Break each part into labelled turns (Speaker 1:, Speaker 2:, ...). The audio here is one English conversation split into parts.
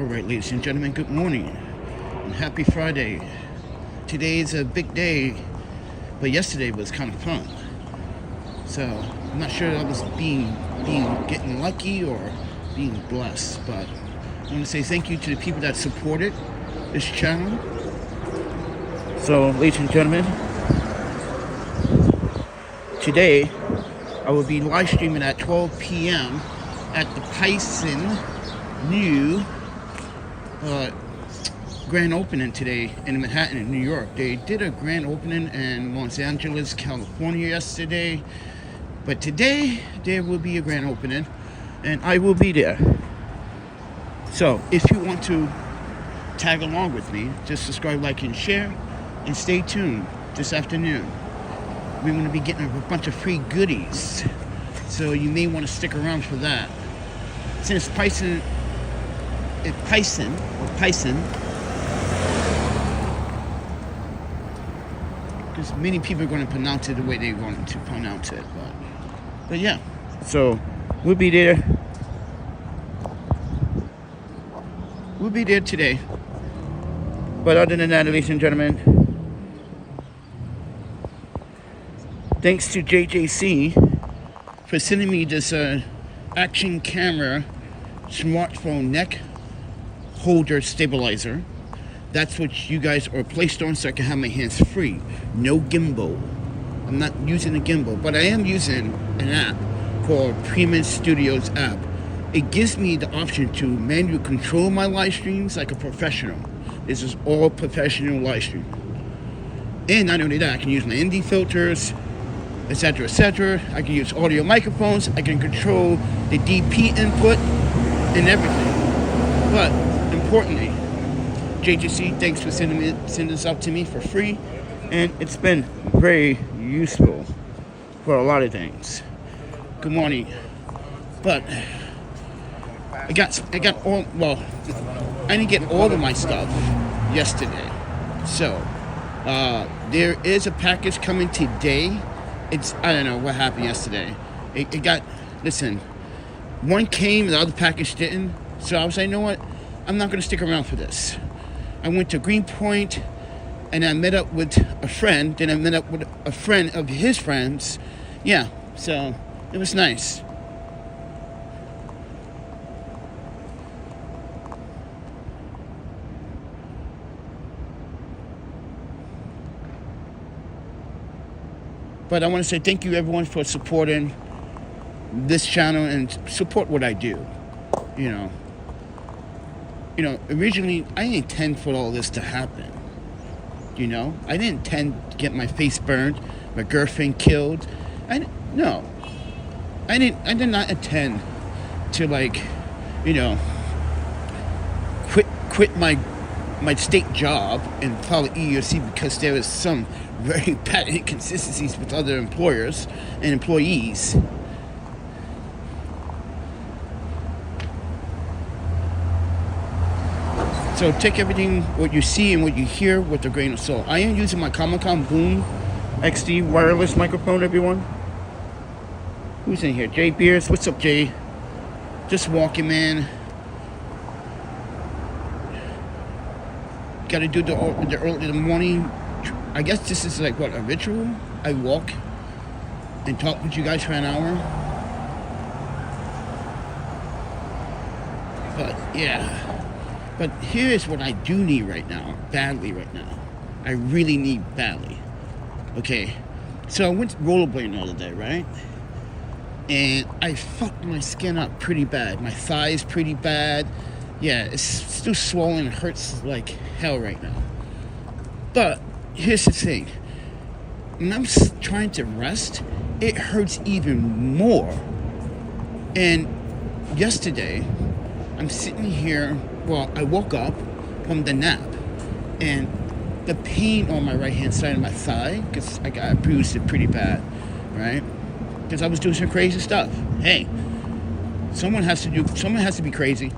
Speaker 1: Alright, ladies and gentlemen, good morning and happy Friday. Today is a big day, but yesterday was kind of fun. So I'm not sure I was getting lucky or being blessed, but I want to say thank you to the people that supported this channel. So, ladies and gentlemen, today I will be live streaming at 12 p.m. at the Python new grand opening today in Manhattan, in New York. They did a grand opening in Los Angeles, California yesterday, but today there will be a grand opening and I will be there. So if you want to tag along with me, just subscribe, like, and share, and stay tuned this afternoon. We're going to be getting a bunch of free goodies, so you may want to stick around for that. Since Python, because many people are going to pronounce it the way they want to pronounce it, but yeah, so we'll be there. We'll be there today. But other than that, ladies and gentlemen, thanks to JJC for sending me this action camera smartphone neck holder stabilizer. That's what you guys are placed on, so I can have my hands free. No gimbal. I'm not using a gimbal, but I am using an app called Premium Studios app. It gives me the option to manually control my live streams like a professional. This is all professional live stream. And not only that, I can use my ND filters, etc., etc. I can use audio microphones. I can control the DP input and everything. But importantly, JGC, thanks for sending this out to me for free, and it's been very useful for a lot of things. Good morning. But I got all, well, I didn't get all of my stuff yesterday. So there is a package coming today. I don't know what happened yesterday. It got, listen, one came, the other package didn't. So I was like, you know what? I'm not going to stick around for this. I went to Greenpoint, and I met up with a friend. Then I met up with a friend of his friends. Yeah, so it was nice. But I want to say thank you, everyone, for supporting this channel and support what I do. You know, originally, I didn't intend for all this to happen. I didn't intend to get my face burned, my girlfriend killed. No. I did not intend to, quit my state job and file EEOC because there was some very bad inconsistencies with other employers and employees. So take everything, what you see and what you hear, with a grain of salt. I am using my Comic-Con Boom XD wireless microphone, everyone. Who's in here? Jay Beers. What's up, Jay? Just walking, man. Got to do the early in the morning. I guess this is like, what, a ritual? I walk and talk with you guys for an hour. But, yeah. But here's what I do need right now, badly right now. I really need badly. Okay, so I went rollerblading the other day, right? And I fucked my skin up pretty bad. My thigh's pretty bad. Yeah, it's still swollen. It hurts like hell right now. But here's the thing. When I'm trying to rest, it hurts even more. And yesterday, I'm sitting here. Well, I woke up from the nap, and the pain on my right-hand side of my thigh, because I bruised it pretty bad, right? Because I was doing some crazy stuff. Hey, someone has to be crazy,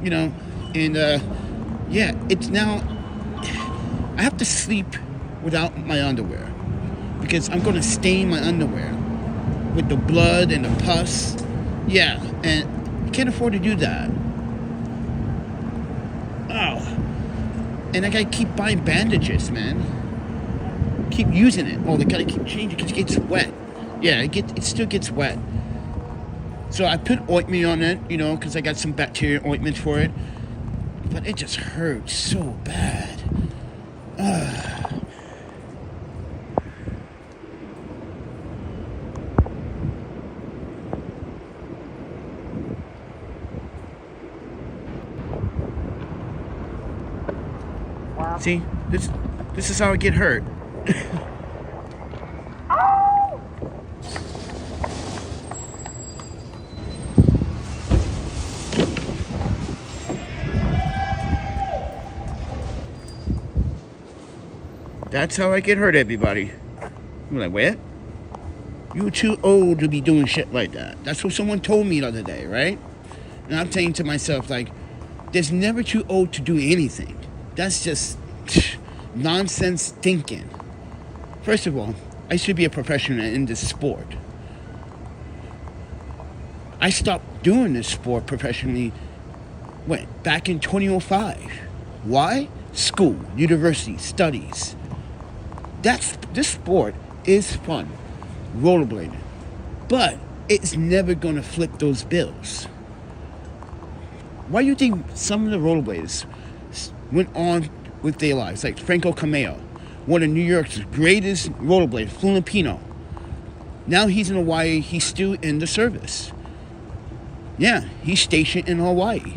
Speaker 1: and yeah, it's now, I have to sleep without my underwear, because I'm going to stain my underwear with the blood and the pus. Yeah, and I can't afford to do that. Oh. And I gotta keep buying bandages, man. Keep using it. Oh, they gotta keep changing because it gets wet. Yeah, it still gets wet. So I put ointment on it, you know, because I got some bacteria ointment for it. But it just hurts so bad. See, this is how I get hurt. That's how I get hurt, everybody. I'm like, what? You're too old to be doing shit like that. That's what someone told me the other day, right? And I'm saying to myself, like, there's never too old to do anything. That's just nonsense thinking. First of all, I should be a professional in this sport. I stopped doing this sport professionally, back in 2005. Why? School, university, studies. This sport is fun, rollerblading, but it's never gonna flip those bills. Why do you think some of the rollerbladers went on with their lives, like Franco Cameo, one of New York's greatest rollerbladers, Filipino? Now he's in Hawaii, he's still in the service. Yeah, he's stationed in Hawaii.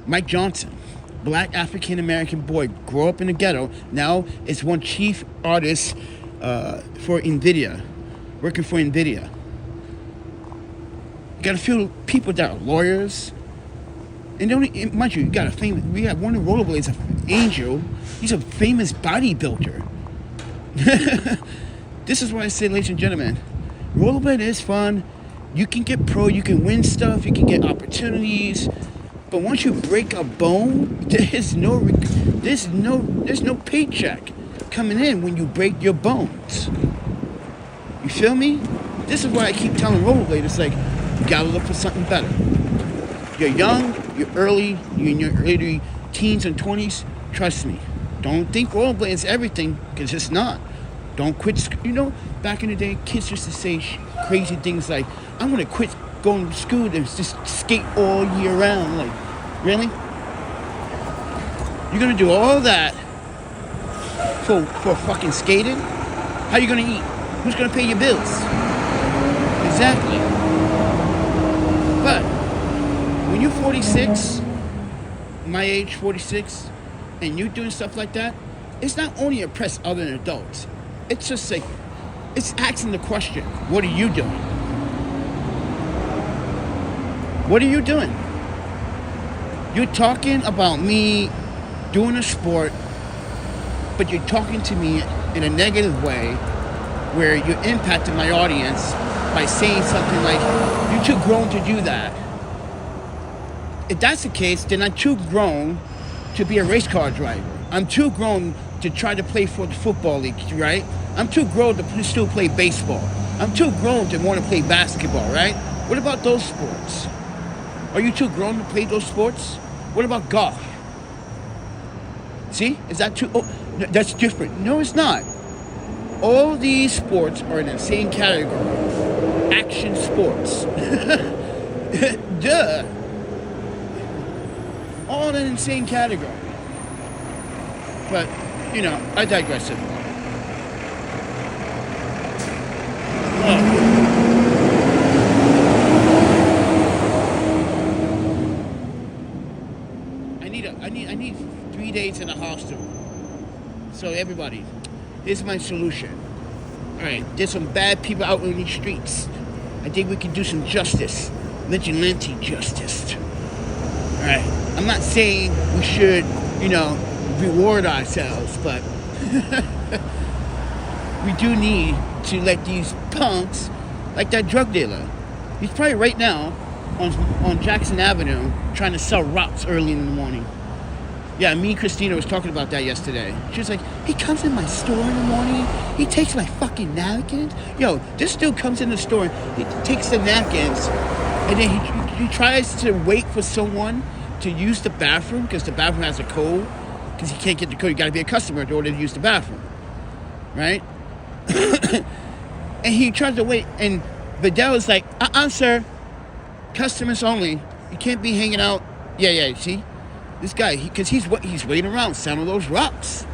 Speaker 1: Mike Johnson, black African-American boy, grew up in the ghetto, now is one chief artist for NVIDIA, working for NVIDIA. You got a few people that are lawyers. And mind you, we have one of the rollerblades, Angel. He's a famous bodybuilder. This is why I say, ladies and gentlemen, rollerblade is fun. You can get pro, you can win stuff, you can get opportunities. But once you break a bone, there's no paycheck coming in when you break your bones. You feel me? This is why I keep telling rollerbladers, like, you gotta look for something better. You're young, you're in your early teens and 20s, trust me. Don't think rollerblading is everything, because it's not. Don't quit. You know, back in the day, kids used to say crazy things like, I'm gonna quit going to school and just skate all year round. Like, really? You're gonna do all that for fucking skating? How you gonna eat? Who's gonna pay your bills? Exactly. But when you're 46, my age, 46, and you're doing stuff like that, it's not only impress other adults. It's just like, it's asking the question, what are you doing? What are you doing? You're talking about me doing a sport, but you're talking to me in a negative way where you're impacting my audience by saying something like, you're too grown to do that. If that's the case, then I'm too grown to be a race car driver. I'm too grown to try to play for the football league, right? I'm too grown to still play baseball. I'm too grown to want to play basketball, right? What about those sports? Are you too grown to play those sports? What about golf? See? Is that too... Oh, that's different. No, it's not. All these sports are in the same category. Action sports. Duh. All in the same category. But, you know, I digress. I need 3 days in a hospital. So everybody, here's my solution. Alright, there's some bad people out in these streets. I think we can do some justice. Vigilante justice. Alright, I'm not saying we should, you know, reward ourselves, but we do need to let these punks, like that drug dealer, he's probably right now on Jackson Avenue trying to sell rocks early in the morning. Yeah, me and Christina was talking about that yesterday. She was like, he comes in my store in the morning, he takes my fucking napkins. Yo, this dude comes in the store, he takes the napkins, and then he tries to wait for someone to use the bathroom because the bathroom has a code. Because you can't get the code, you got to be a customer in order to use the bathroom, right? And he tried to wait, and Vidal was like, sir, customers only. You can't be hanging out. Yeah, see? This guy, because he's waiting around selling those rocks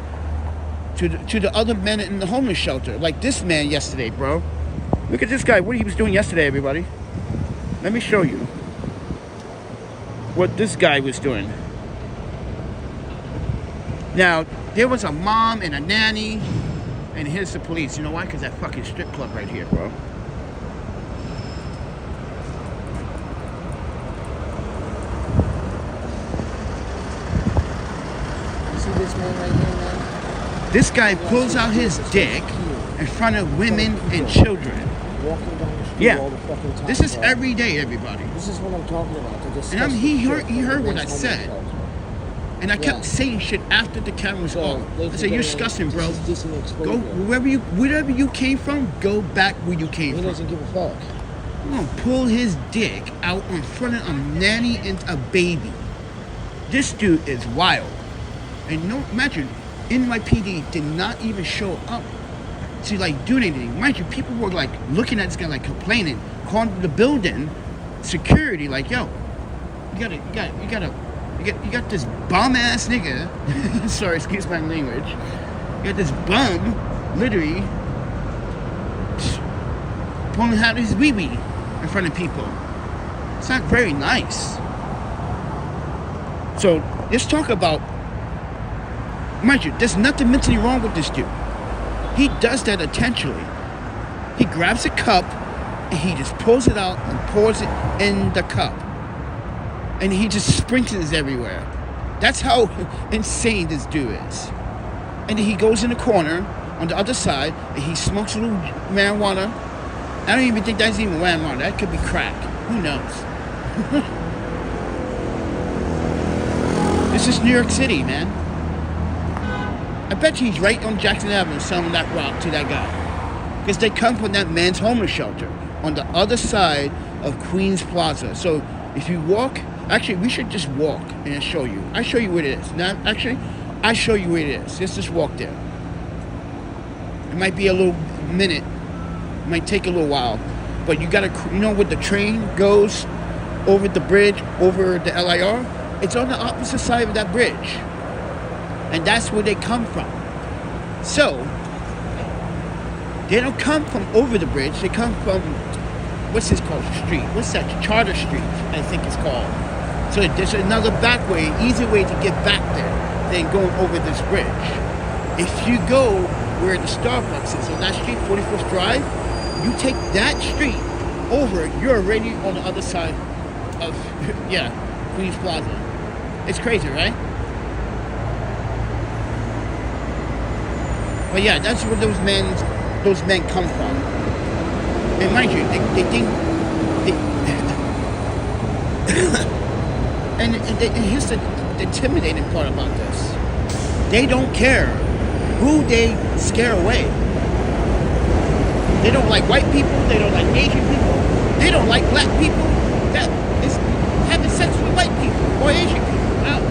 Speaker 1: to the other men in the homeless shelter. Like this man yesterday, bro. Look at this guy, what he was doing yesterday, everybody. Let me show you what this guy was doing. Now, there was a mom and a nanny, and here's the police. You know why? Because that fucking strip club right here, bro.
Speaker 2: You see this man right here, man?
Speaker 1: This guy pulls out his dick in front of women and children.
Speaker 2: Walking down the street all the fucking time.
Speaker 1: This is every day, everybody.
Speaker 2: This is what I'm talking about.
Speaker 1: And he heard what I said. And I kept saying shit after the camera was off. I said, "You're disgusting, bro. Go wherever you came from. Go back where you came from."
Speaker 2: He doesn't give a fuck.
Speaker 1: I'm gonna pull his dick out in front of a nanny and a baby. This dude is wild. And no, imagine, NYPD did not even show up to like do anything. Mind you, people were like looking at this guy like complaining, calling the building security like, "Yo, you got this bum ass nigga." Sorry, excuse my language. You got this bum, literally, pulling out his wee-wee in front of people. It's not very nice. So let's talk about. Mind you, there's nothing mentally wrong with this dude. He does that intentionally. He grabs a cup and he just pulls it out and pours it in the cup. And he just sprinkles everywhere. That's how insane this dude is. And then he goes in the corner on the other side and he smokes a little marijuana. I don't even think that's even marijuana. That could be crack. Who knows? This is New York City, man. I bet you he's right on Jackson Avenue selling that rock to that guy. Because they come from that man's homeless shelter on the other side of Queens Plaza. So if you walk, actually we should just walk and show you. I show you where it is. Now, actually, I show you where it is. Let's just walk there. It might be a little minute. It might take a little while. But you gotta, you know where the train goes over the bridge, over the LIR? It's on the opposite side of that bridge. And that's where they come from. So, they don't come from over the bridge. They come from, what's this called, street? What's that? Charter Street, I think it's called. So there's another back way, easy way to get back there than going over this bridge. If you go where the Starbucks is on that street, 45th Drive, you take that street over, you're already on the other side of, Queens Plaza. It's crazy, right? But yeah, that's where those men come from. And mind you, they think, and here's the intimidating part about this. They don't care who they scare away. They don't like white people, they don't like Asian people, they don't like black people. That is having sex with white people or Asian people. Wow.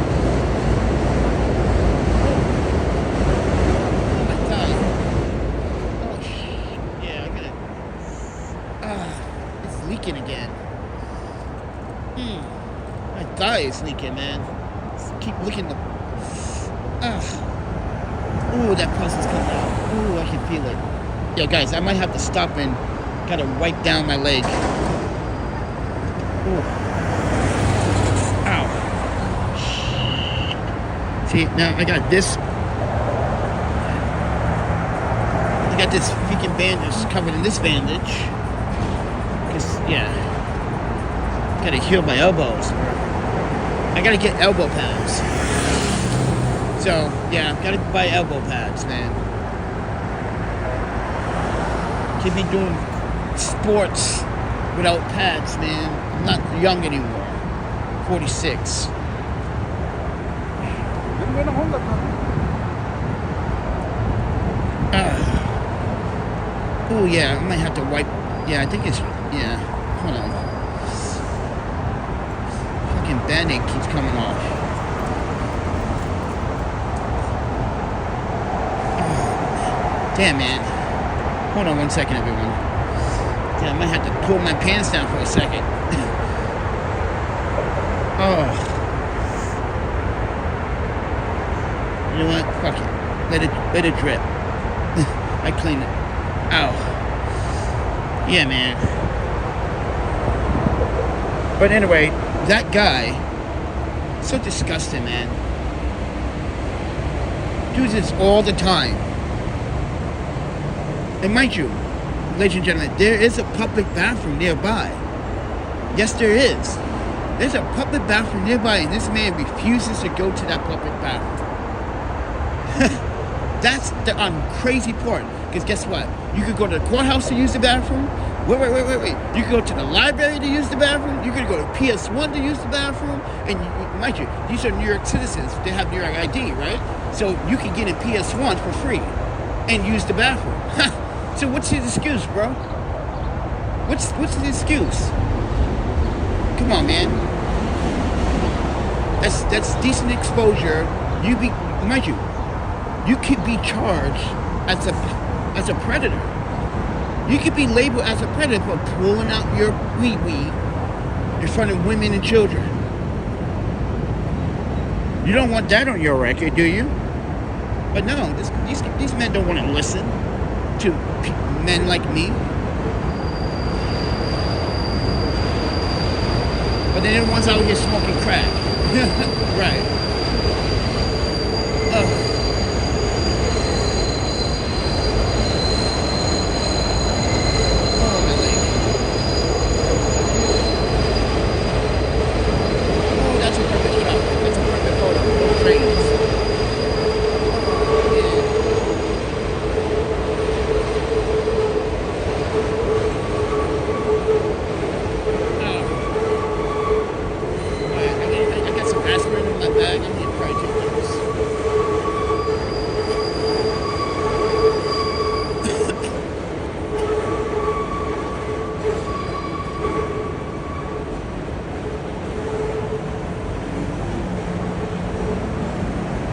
Speaker 1: Leaking again. My thigh is leaking, man. Keep looking the. Ooh, that pus is coming out. Ooh, I can feel it. Yeah, guys, I might have to stop and gotta wipe down my leg. Ooh. Ow. See, now I got this. I got this freaking bandage covered in this bandage. Yeah, gotta heal my elbows. I gotta get elbow pads. So yeah, gotta buy elbow pads, man. Can't be doing sports without pads, man. I'm not young anymore. 46. Oh yeah, I might have to wipe. Yeah, I think it's. Yeah, hold on. fucking band-aid keeps coming off. Damn, man. Hold on one second, everyone. Damn, I might have to pull my pants down for a second. Oh. You know what? Fuck it. Let it drip. I clean it. Ow. Yeah, man. But anyway, that guy, so disgusting, man. Does this all the time. And mind you, ladies and gentlemen, there is a public bathroom nearby. Yes, there is. There's a public bathroom nearby, and this man refuses to go to that public bathroom. That's the crazy part. Because guess what? You could go to the courthouse to use the bathroom. Wait. You could go to the library to use the bathroom. You could go to PS1 to use the bathroom. And mind you, these are New York citizens. They have New York ID, right? So you can get in PS1 for free and use the bathroom. So what's his excuse, bro? What's his excuse? Come on, man. That's decent exposure. Mind you, you could be charged as a predator. You could be labeled as a predator for pulling out your wee-wee in front of women and children. You don't want that on your record, do you? But no, these men don't want to listen to men like me. But they're the ones out here smoking crack. Right.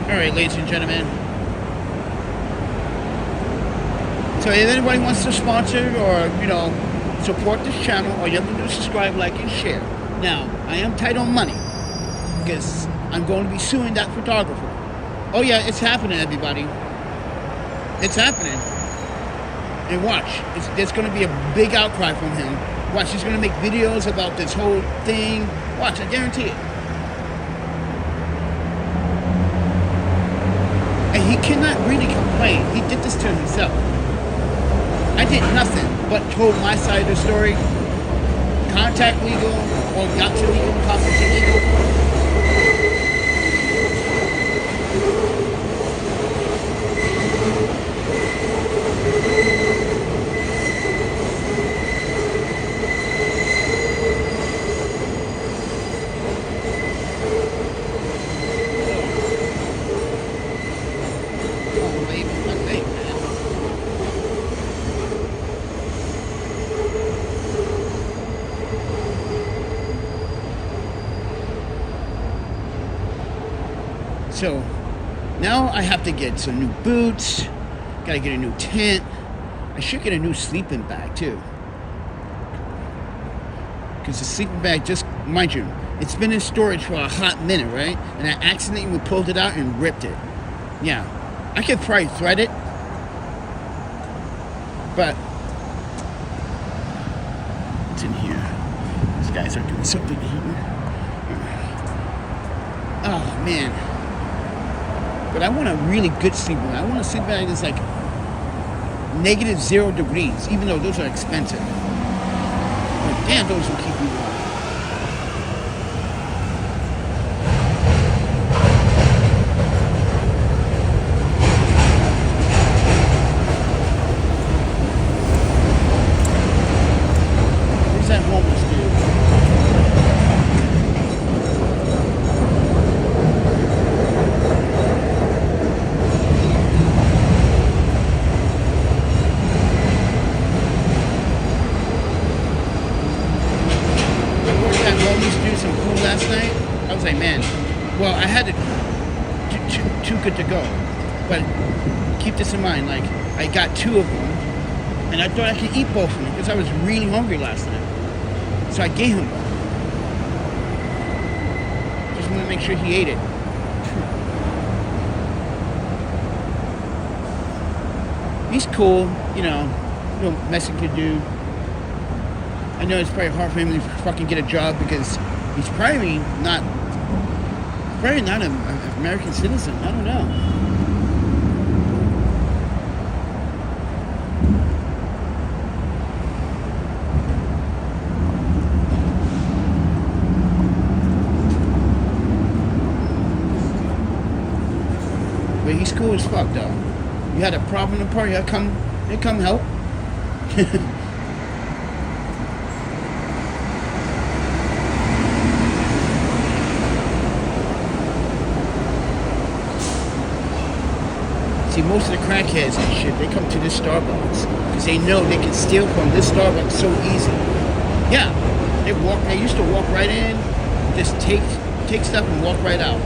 Speaker 1: Alright, ladies and gentlemen. So if anybody wants to sponsor or, support this channel, all you have to do is subscribe, like, and share. Now, I am tight on money because I'm going to be suing that photographer. Oh yeah, it's happening, everybody. It's happening. And watch, there's going to be a big outcry from him. Watch, he's going to make videos about this whole thing. Watch, I guarantee it. And he cannot really complain. He did this to himself. I did nothing but told my side of the story. Contact legal or got to legal, contact legal. So now I have to get some new boots, gotta get a new tent. I should get a new sleeping bag too. Because the sleeping bag, just mind you, it's been in storage for a hot minute, right? And I accidentally pulled it out and ripped it. Yeah, I could probably thread it, but it's in here. These guys are doing something here. Oh man. But I want a really good sleeping bag. I want a sleeping bag that's like -0 degrees, even though those are expensive. But damn, those will keep you warm. Where's that homeless dude? was like, man, well, I had it too good to go. But keep this in mind, like, I got 2 of them, and I thought I could eat both of them because I was really hungry last night. So I gave him one. Just want to make sure he ate it. He's cool, little Mexican dude. I know it's probably hard for him to fucking get a job because he's probably not an American citizen. I don't know. But he's cool as fuck, though. You had a problem in the party, he'll come help. See, most of the crackheads and shit, they come to this Starbucks because they know they can steal from this Starbucks so easy. Yeah, they used to walk right in, just take stuff and walk right out.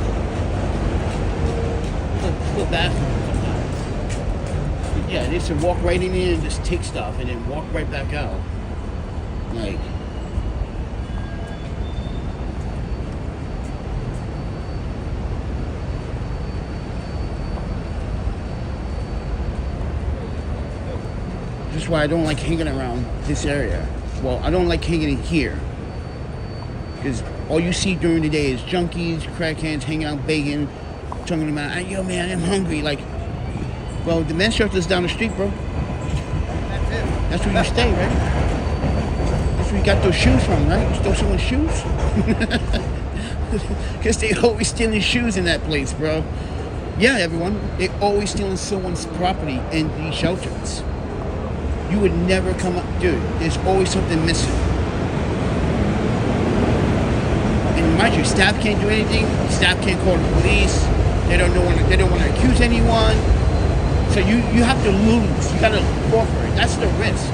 Speaker 1: Feel bad for them sometimes. Yeah, they used to walk right in and just take stuff and then walk right back out. Like, this is why I don't like hanging around this area. Well, I don't like hanging in here. Because all you see during the day is junkies, crackheads, hanging out, begging, talking about, yo man, I'm hungry. Like, well, the men's shelter's down the street, bro.
Speaker 2: That's it.
Speaker 1: That's where you stay, right? That's where you got those shoes from, right? You stole someone's shoes? Because they always stealing shoes in that place, bro. Yeah, everyone. They always stealing someone's property in these shelters. You would never come up, dude. There's always something missing. And mind you, staff can't do anything. Staff can't call the police. They don't want to accuse anyone. So you have to lose. You gotta forfeit. That's the risk.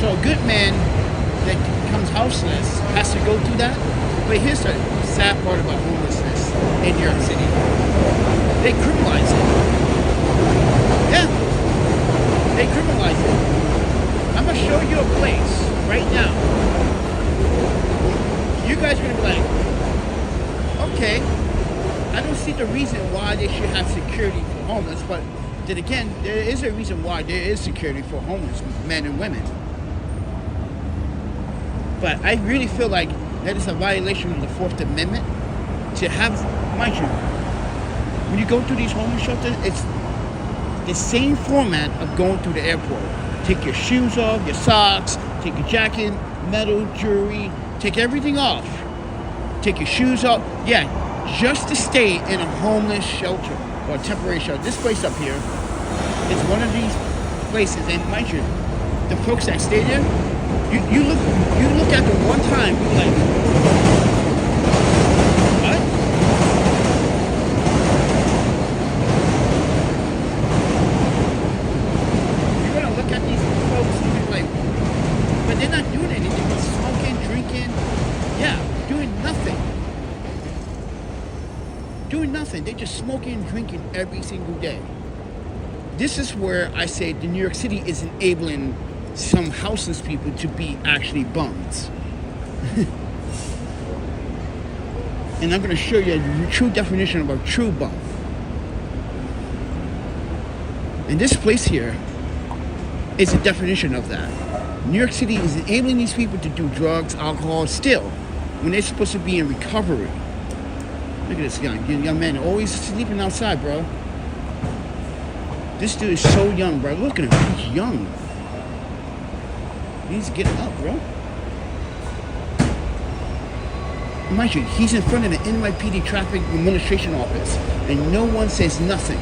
Speaker 1: So a good man that becomes houseless has to go through that. But here's the sad part about homelessness in New York City. They criminalize it. Yeah. They criminalize it. I'm gonna show you a place right now. You guys are gonna be like, okay, I don't see the reason why they should have security for homeless, but then again, there is a reason why there is security for homeless men and women. But I really feel like that is a violation of the 4th Amendment to have, mind you, when you go through these homeless shelters, it's the same format of going through the airport. Take your shoes off, your socks, take your jacket, metal, jewelry, take everything off. Take your shoes off. Yeah, just to stay in a homeless shelter or a temporary shelter. This place up here is one of these places, and mind you, the folks that stay there, you look at them one time, you're like, what? You're gonna look at these folks and be like, but they're not doing anything. They're smoking, drinking, yeah, doing nothing. Doing nothing. They're just smoking and drinking every single day. This is where I say the New York City is enabling some houseless people to be actually bums. And I'm going to show you the true definition of a true bum. And this place here is a definition of that. New York City is enabling these people to do drugs, alcohol, still, when they're supposed to be in recovery. Look at this young man always sleeping outside, bro. This dude is so young, bro. Look at him. He's young. He's getting up, bro. Mind you, he's in front of the NYPD Traffic Administration Office, and no one says nothing.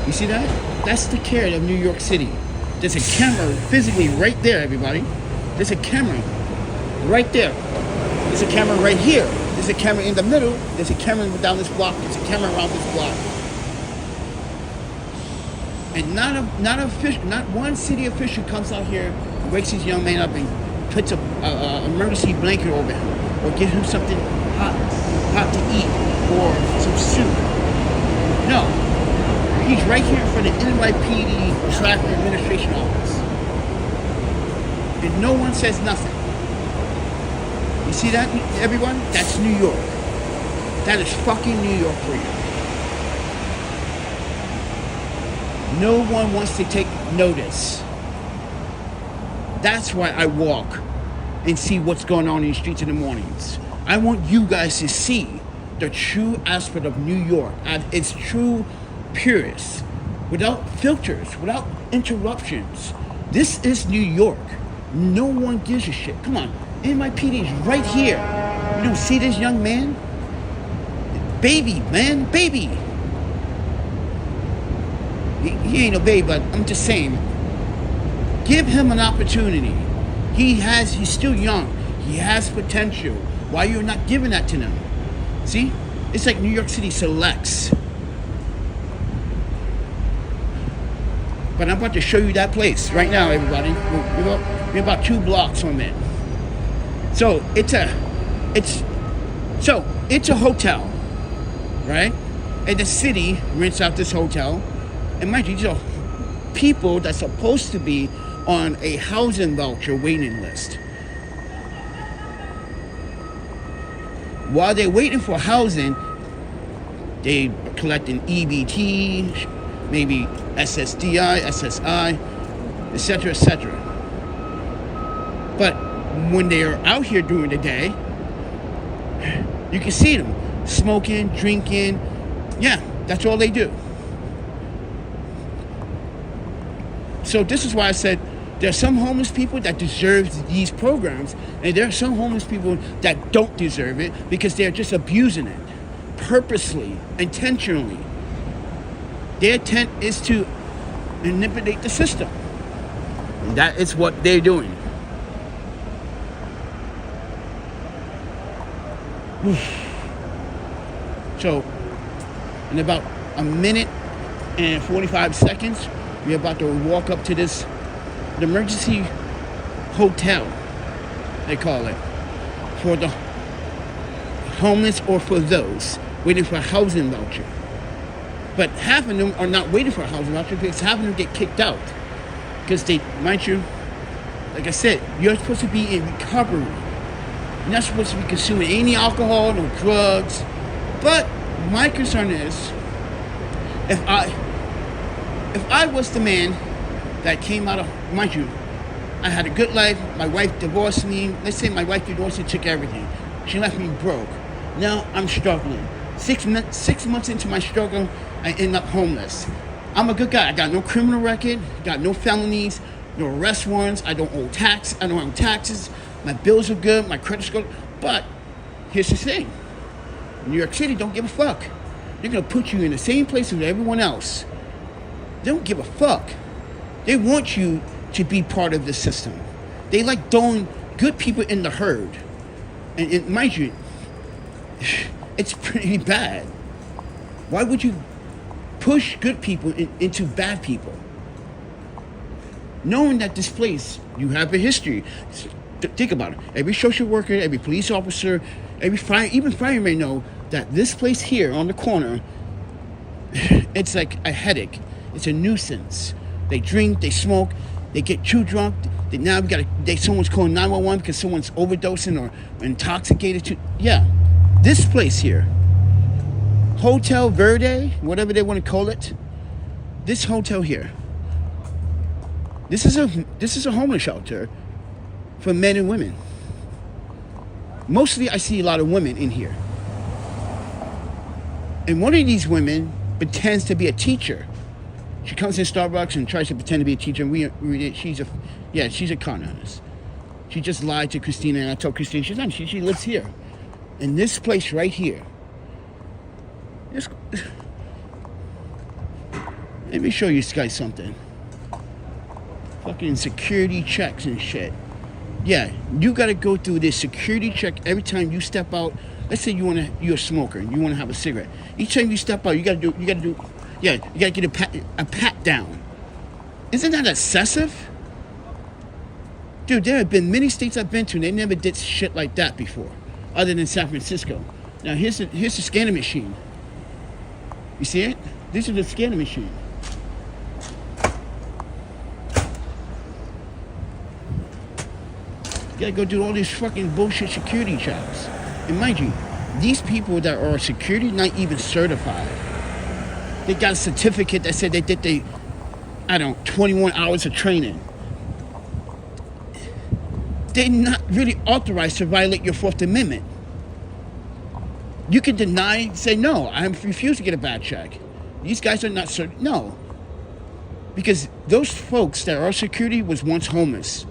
Speaker 1: You see that? That's the care of New York City. There's a camera physically right there, everybody. There's a camera right there. There's a camera right here. There's a camera in the middle. There's a camera down this block. There's a camera around this block. And not one city official comes out here, wakes this young man up, and puts a emergency blanket over him. or give him something hot to eat, or some soup. No, he's right here in front of the NYPD Traffic Administration Office, and no one says nothing. You see that, everyone? That's New York. That is fucking New York for you. No one wants to take notice. That's why I walk and see what's going on in the streets in the mornings. I want you guys to see the true aspect of New York at its true purest, without filters, without interruptions. This is New York. No one gives a shit. Come on, NYPD is right here. You don't see this young man? Baby, man, baby. He ain't a baby, but I'm just saying, give him an opportunity. He's still young. He has potential. Why you're not giving that to them? See? It's like New York City selects. But I'm about to show you that place right now, everybody. We're about 2 blocks from it. So it's a hotel, right? And the city rents out this hotel. And mind you, these are people that's supposed to be on a housing voucher waiting list. While they're waiting for housing, they are collecting EBT, maybe SSDI, SSI, etc., etc. But when they are out here during the day, you can see them smoking, drinking. Yeah, that's all they do. So this is why I said there are some homeless people that deserve these programs, and there are some homeless people that don't deserve it because they're just abusing it purposely, intentionally. Their intent is to manipulate the system. And that is what they're doing. So, in about a minute and 45 seconds, we're about to walk up to the emergency hotel, they call it, for the homeless or for those waiting for a housing voucher. But half of them are not waiting for a housing voucher because half of them get kicked out. Because they, mind you, like I said, you're supposed to be in recovery. You're not supposed to be consuming any alcohol, no drugs. But my concern is, if I was the man that came out of, mind you, I had a good life, my wife divorced me. Let's say my wife divorced and took everything. She left me broke. Now I'm struggling. 6 months into my struggle, I end up homeless. I'm a good guy. I got no criminal record, got no felonies, no arrest warrants. I don't owe taxes. My bills are good, my credit's good. But here's the thing. New York City don't give a fuck. They're gonna put you in the same place as everyone else. They don't give a fuck. They want you to be part of the system. They like throwing good people in the herd. And mind you, it's pretty bad. Why would you push good people into bad people? Knowing that this place, you have a history. Think about it. Every social worker, every police officer, even firemen know that this place here on the corner, it's like a headache. It's a nuisance. They drink, they smoke, they get too drunk. Someone's calling 911 because someone's overdosing or intoxicated. Yeah, this place here, Hotel Verde, whatever they want to call it. This hotel here. This is a homeless shelter for men and women. Mostly I see a lot of women in here. And one of these women pretends to be a teacher. She comes in Starbucks and tries to pretend to be a teacher. And she's a con artist. She just lied to Christina, and I told Christina she lives here. In this place right here. Let me show you guys something. Fucking security checks and shit. Yeah, you gotta go through this security check every time you step out. Let's say you're a smoker and you wanna have a cigarette. Each time you step out, you gotta get a pat down. Isn't that excessive? Dude, there have been many states I've been to and they never did shit like that before. other than San Francisco. Now here's the scanner machine. You see it? This is the scanner machine. You gotta go do all these fucking bullshit security checks. And mind you, these people that are security not even certified. They got a certificate that said they did 21 hours of training. They're not really authorized to violate your Fourth Amendment. You can deny, say, no, I refuse to get a badge check. These guys are not certain. No. Because those folks that are security was once homeless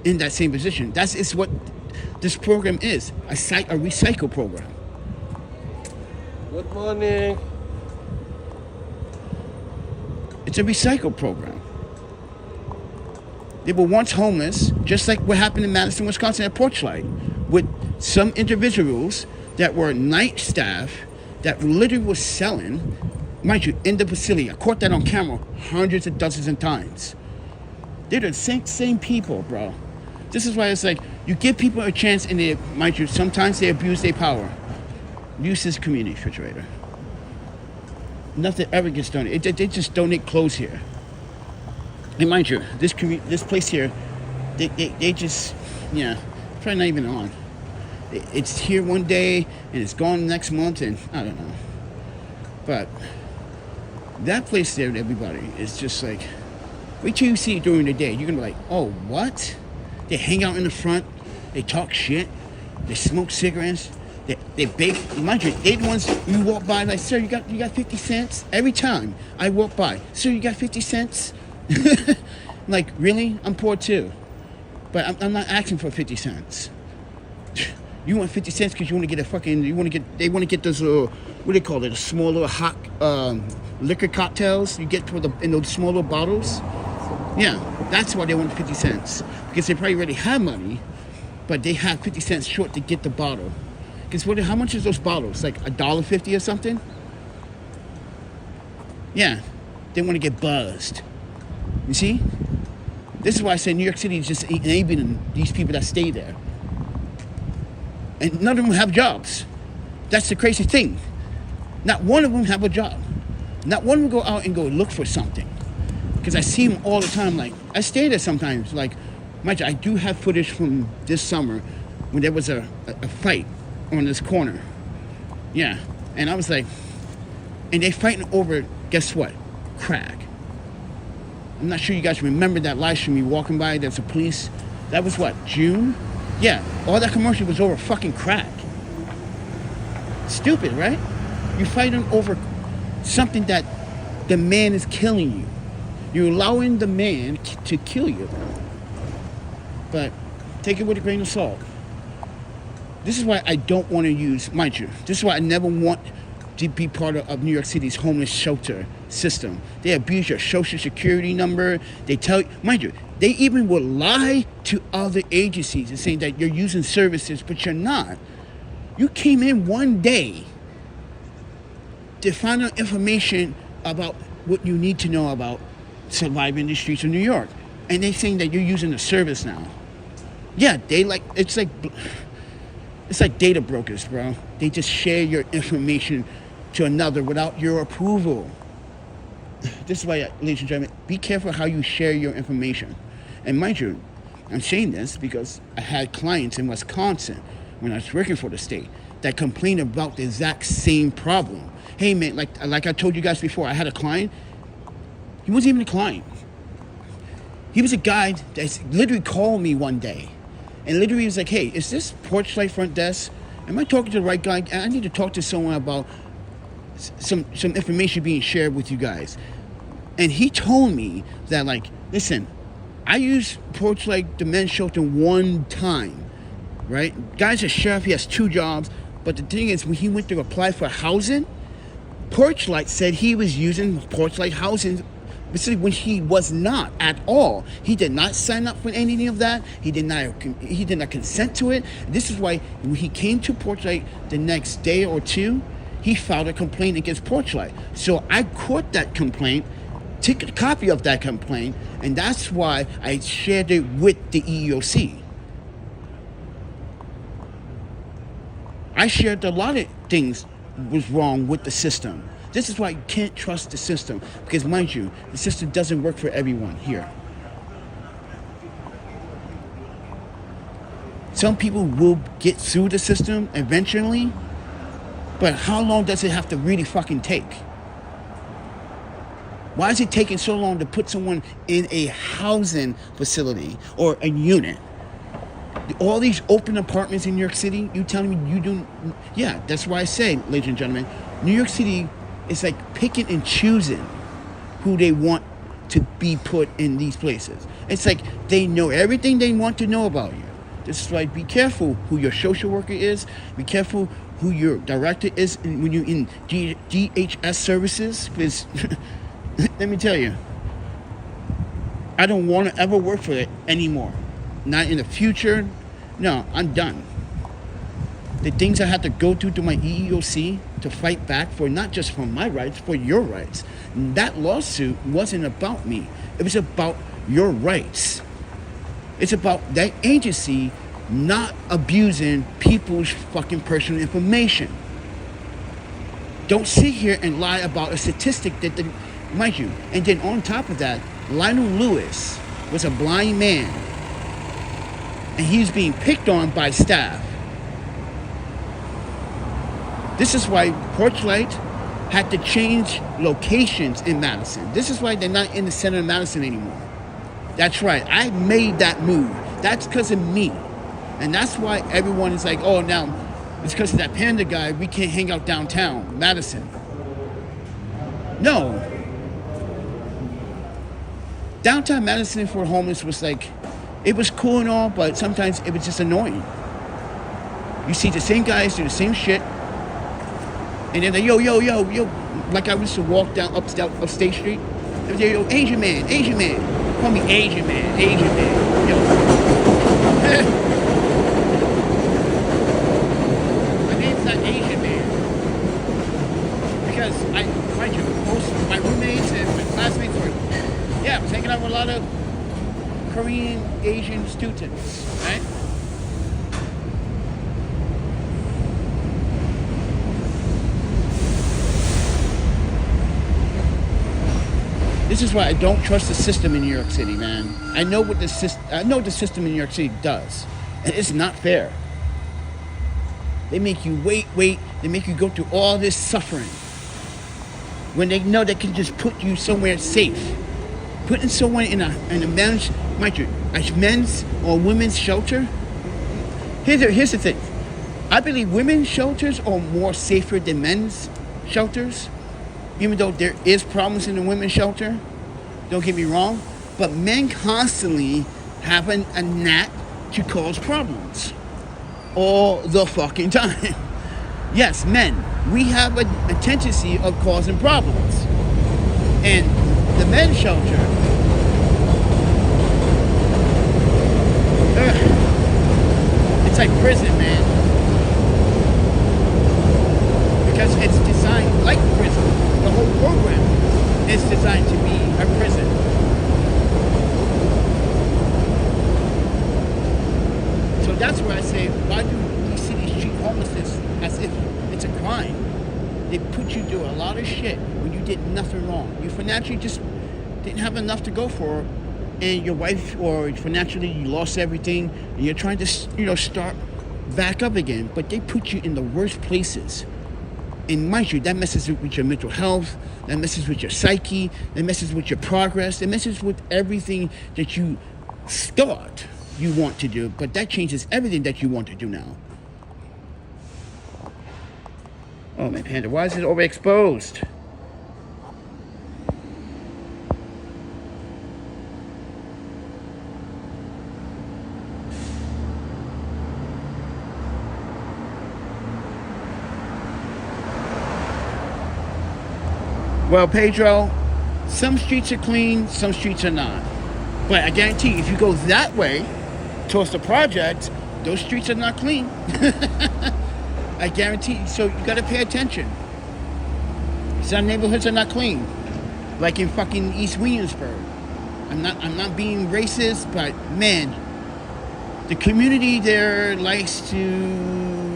Speaker 1: in that same position. That's what this program is, a recycle program.
Speaker 3: Good morning.
Speaker 1: It's a recycle program. They were once homeless, just like what happened in Madison, Wisconsin at Porchlight, with some individuals that were night staff that literally was selling, mind you, in the facility. I caught that on camera hundreds of dozens of times. They're the same people, bro. This is why it's like, you give people a chance and they, mind you, sometimes they abuse their power. Use this community refrigerator. Nothing ever gets done. They just donate clothes here. And mind you, this place here, they just, probably not even on. It's here one day and it's gone next month, and I don't know. But that place there, everybody, is just like, wait till you see it during the day. You're gonna be like, oh, what? They hang out in the front, they talk shit, they smoke cigarettes, they bake. Mind you, they're the ones you walk by like, sir, you got 50 cents? Every time I walk by, sir, you got 50 cents? Like, really? I'm poor too. But I'm not asking for 50 cents. You want 50 cents because you want to get they want to get those little, what do they call it, a small little hot liquor cocktails you get in those small little bottles. Yeah, that's why they want 50 cents. Because they probably already have money, but they have 50 cents short to get the bottle. Because how much is those bottles? Like $1.50 or something? Yeah, they want to get buzzed. You see? This is why I say New York City is just enabling these people that stay there. And none of them have jobs. That's the crazy thing. Not one of them have a job. Not one of them go out and go look for something. Because I see them all the time. Like, I stay there sometimes. Like, mind you, I do have footage from this summer when there was a fight on this corner. Yeah. And I was like, and they fighting over, guess what? Crack. I'm not sure you guys remember that live stream me walking by. There's a police. That was what, June? Yeah, all that commercial was over fucking crack. Stupid, right? You're fighting over something that the man is killing you. You're allowing the man to kill you. But take it with a grain of salt. This is why I don't want to use, mind you, this is why I never want to be part of New York City's homeless shelter system. They abuse your social security number. They tell you, mind you, they even will lie to other agencies and saying that you're using services, but you're not. You came in one day to find out information about what you need to know about surviving the streets of New York. And they're saying that you're using the service now. Yeah, it's like data brokers, bro. They just share your information to another without your approval. This is why, ladies and gentlemen, be careful how you share your information. And mind you, I'm saying this because I had clients in Wisconsin when I was working for the state that complained about the exact same problem. Hey man, like I told you guys before, I had a client. He wasn't even a client. He was a guy that literally called me one day and literally was like, hey, is this Porchlight front desk? Am I talking to the right guy? I need to talk to someone about some information being shared with you guys. And he told me that, like, listen, I used Porchlight the men's shelter one time, right? Guy's a sheriff, he has 2 jobs, but the thing is, when he went to apply for housing, Porchlight said he was using Porchlight housing when he was not at all. He did not sign up for anything of that. He did not consent to it. This is why when he came to Porchlight the next day or two, he filed a complaint against Porchlight. So I caught that complaint, took a copy of that complaint, and that's why I shared it with the EEOC. I shared a lot of things was wrong with the system. This is why you can't trust the system, because mind you, the system doesn't work for everyone here. Some people will get through the system eventually, but how long does it have to really fucking take? Why is it taking so long to put someone in a housing facility or a unit? All these open apartments in New York City, you telling me you don't? Yeah, that's why I say, ladies and gentlemen, New York City is like picking and choosing who they want to be put in these places. It's like they know everything they want to know about you. This is why be careful who your social worker is. Be careful who your director is when you're in DHS services, because let me tell you, I don't want to ever work for it anymore. Not in the future. No, I'm done. The things I had to go through my EEOC to fight back for, not just for my rights, for your rights. That lawsuit wasn't about me. It was about your rights. It's about that agency not abusing people's fucking personal information. Don't sit here and lie about a statistic that, mind you, and then on top of that, Lionel Lewis was a blind man, and he was being picked on by staff. This is why Porchlight had to change locations in Madison. This is why they're not in the center of Madison anymore. That's right, I made that move. That's because of me. And that's why everyone is like, oh, now it's because of that panda guy, we can't hang out downtown Madison. No. Downtown Madison for homeless was like, it was cool and all, but sometimes it was just annoying. You see the same guys do the same shit, and they're like, yo, like I used to walk down upstate street. They would say, yo, Asian man. Call me Asian man. Yo. My name's not Asian man. Because mind you, most of my roommates and my classmates were, I was hanging out with a lot of Korean, Asian students, right? This is why I don't trust the system in New York City, man. I know what the system in New York City does, and it's not fair. They make you wait. They make you go through all this suffering when they know they can just put you somewhere safe. Putting someone in a men's, mind you, a men's or women's shelter. Here's the thing. I believe women's shelters are more safer than men's shelters. Even though there is problems in the women's shelter, don't get me wrong, but men constantly have a knack to cause problems all the fucking time. Yes, men, we have a tendency of causing problems. And the men's shelter, it's like prison, man. Because it's designed like prison. The whole program is designed to be a prison. So that's where I say, why do these cities treat homelessness as if it's a crime? They put you through a lot of shit when you did nothing wrong. You financially just didn't have enough to go for, and your wife, or financially you lost everything, and you're trying to, start back up again. But they put you in the worst places. And mind you, that messes with your mental health, that messes with your psyche, that messes with your progress, that messes with everything that you thought you want to do, but that changes everything that you want to do now. Oh man, Panda, why is it overexposed? Well, Pedro, some streets are clean, some streets are not. But I guarantee if you go that way, towards the project, those streets are not clean. I guarantee. So you got to pay attention. Some neighborhoods are not clean, like in fucking East Williamsburg. I'm not being racist, but man, the community there likes to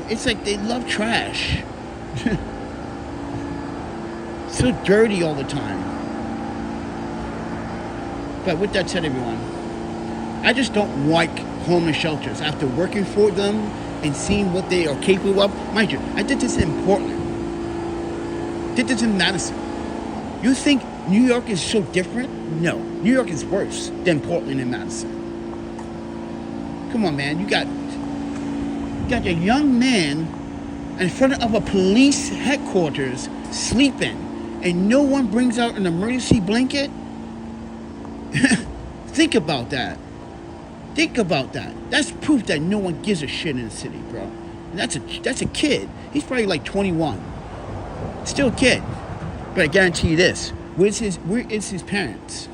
Speaker 1: it's like they love trash. So dirty all the time. But with that said, everyone, I just don't like homeless shelters. After working for them and seeing what they are capable of, mind you, I did this in Portland. Did this in Madison. You think New York is so different? No. New York is worse than Portland and Madison. Come on, man. You got a young man in front of a police headquarters sleeping, and no one brings out an emergency blanket? Think about that. Think about that. That's proof that no one gives a shit in the city, bro. And that's a kid. He's probably like 21. Still a kid. But I guarantee you this. Where is his parents?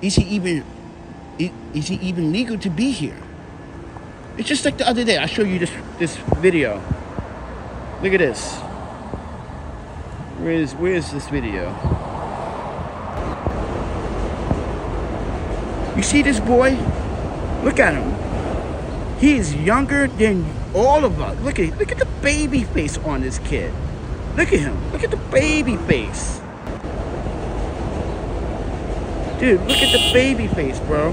Speaker 1: Is he even legal to be here? It's just like the other day. I showed you this video. Look at this. Where is this video? You see this boy? Look at him. He is younger than all of us. Look at the baby face on this kid. Look at him. Look at the baby face. Dude, look at the baby face, bro.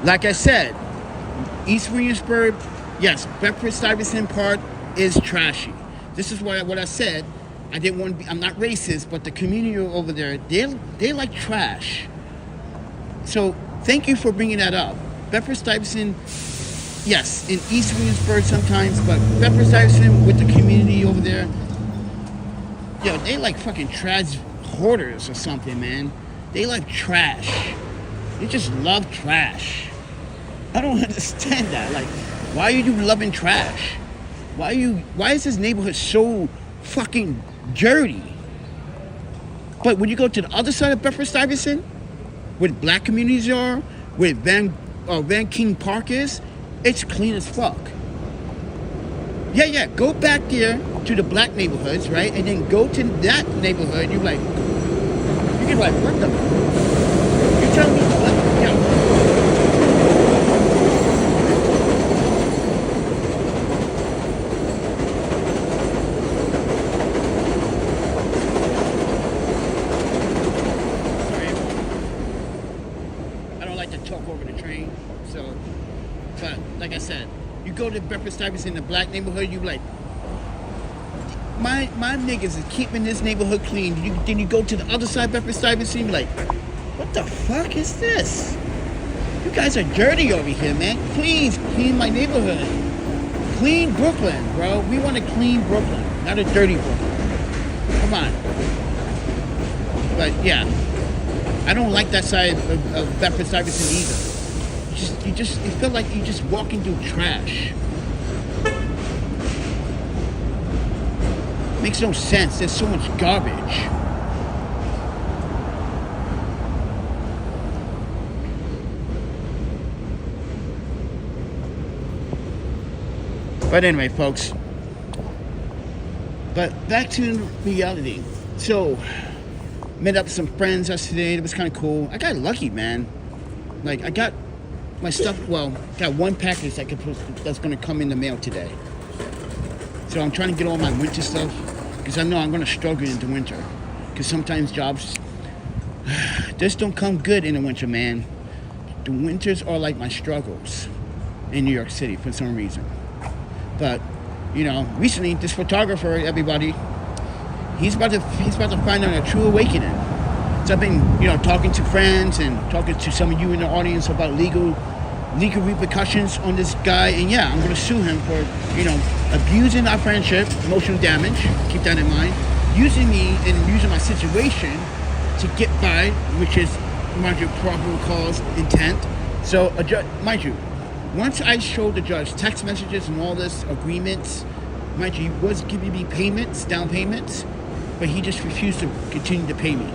Speaker 1: Like I said, East Williamsburg, yes, Bedford-Stuyvesant Park is trashy. This is what I said. I didn't want to be, I'm not racist, but the community over there, they like trash. So thank you for bringing that up. Bedford-Stuyvesant, yes, in East Williamsburg sometimes, but Bedford-Stuyvesant with the community over there, yo, they like fucking trash hoarders or something, man. They like trash. They just love trash. I don't understand that. Like, why are you loving trash? Why is this neighborhood so fucking dirty? But when you go to the other side of Bedford-Stuyvesant, where the black communities are, where Van King Park is, it's clean as fuck. Yeah, go back there to the black neighborhoods, right? And then go to that neighborhood, you're like, what the? You tell me, yeah. Like I said, you go to Bedford-Stuyvesant in the black neighborhood, you like, my niggas is keeping this neighborhood clean. Then you go to the other side of Bedford-Stuyvesant, you like, what the fuck is this? You guys are dirty over here, man. Please clean my neighborhood. Clean Brooklyn, bro. We want to clean Brooklyn, not a dirty Brooklyn. Come on. But yeah, I don't like that side of Bedford-Stuyvesant either. You feel like you're just walking through trash. Makes no sense. There's so much garbage. But anyway, folks. But back to reality. So, met up with some friends yesterday. It was kind of cool. I got lucky, man. Like, I got my stuff, well, got one package that's going to come in the mail today. So I'm trying to get all my winter stuff because I know I'm going to struggle in the winter. Because sometimes jobs just don't come good in the winter, man. The winters are like my struggles in New York City for some reason. But, you know, recently this photographer, everybody, he's about to find out a true awakening. So I've been, you know, talking to friends and talking to some of you in the audience about legal repercussions on this guy, and yeah, I'm going to sue him for, you know, abusing our friendship, emotional damage, keep that in mind, using me and using my situation to get by, which is, mind you, probable cause intent. So, mind you, once I showed the judge text messages and all this agreements, mind you, he was giving me payments, down payments, but he just refused to continue to pay me.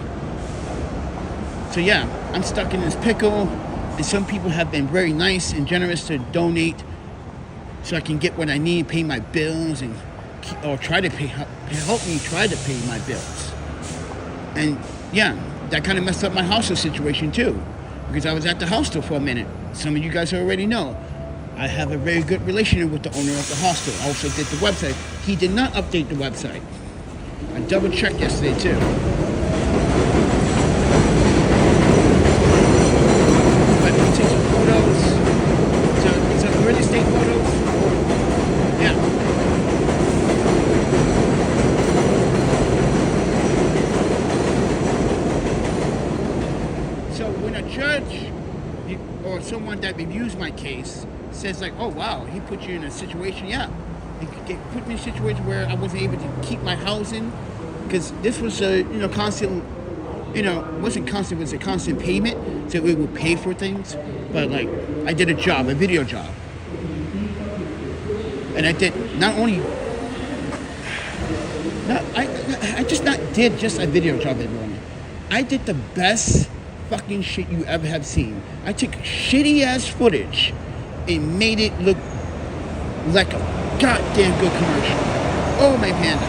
Speaker 1: So yeah, I'm stuck in this pickle. And some people have been very nice and generous to donate so I can get what I need, pay my bills, or try to help me try to pay my bills. And yeah, that kind of messed up my household situation too. because I was at the hostel for a minute. Some of you guys already know. I have a very good relationship with the owner of the hostel. I also did the website. He did not update the website. I double checked yesterday too. But he took some photos. Some real estate photos. Yeah. So when a judge or someone that reviews my case says like, oh wow, he put you in a situation, yeah. He put me in a situation where I wasn't able to keep my housing because this was a constant, wasn't constant, it was a constant payment, so it would pay for things. But like, I did a job, a video job, and I did not only, I just not did just a video job that morning. I did the best fucking shit you ever have seen. I took shitty ass footage and made it look like a goddamn good commercial. Oh my panda.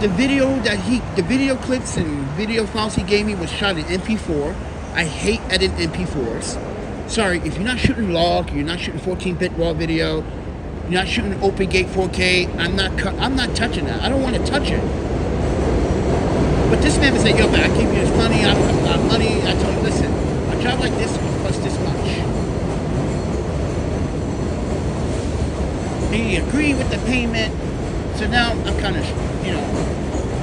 Speaker 1: The video clips and video files he gave me was shot in MP4. I hate editing MP4s. Sorry, if you're not shooting log, you're not shooting 14-bit raw video, you're not shooting OpenGate 4K, I'm not touching that. I don't want to touch it. But this man was like, yo, man, I gave you this money, I got money. I told him, listen, a job like this will cost this much. He agreed with the payment, so now I'm kind of,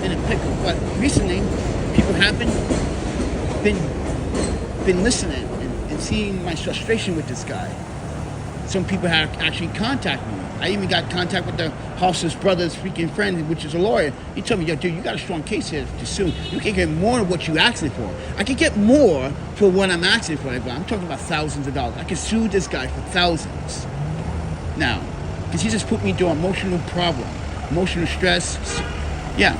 Speaker 1: in a pickle. But recently, people have been listening and seeing my frustration with this guy. Some people have actually contacted me. I even got contact with the hostess brother's freaking friend, which is a lawyer. He told me, yo, dude, you got a strong case here to sue. You can get more than what you asking for. I can get more for what I'm asking for, but I'm talking about thousands of dollars. I can sue this guy for thousands. Now, because he just put me through an emotional problem, emotional stress. Yeah.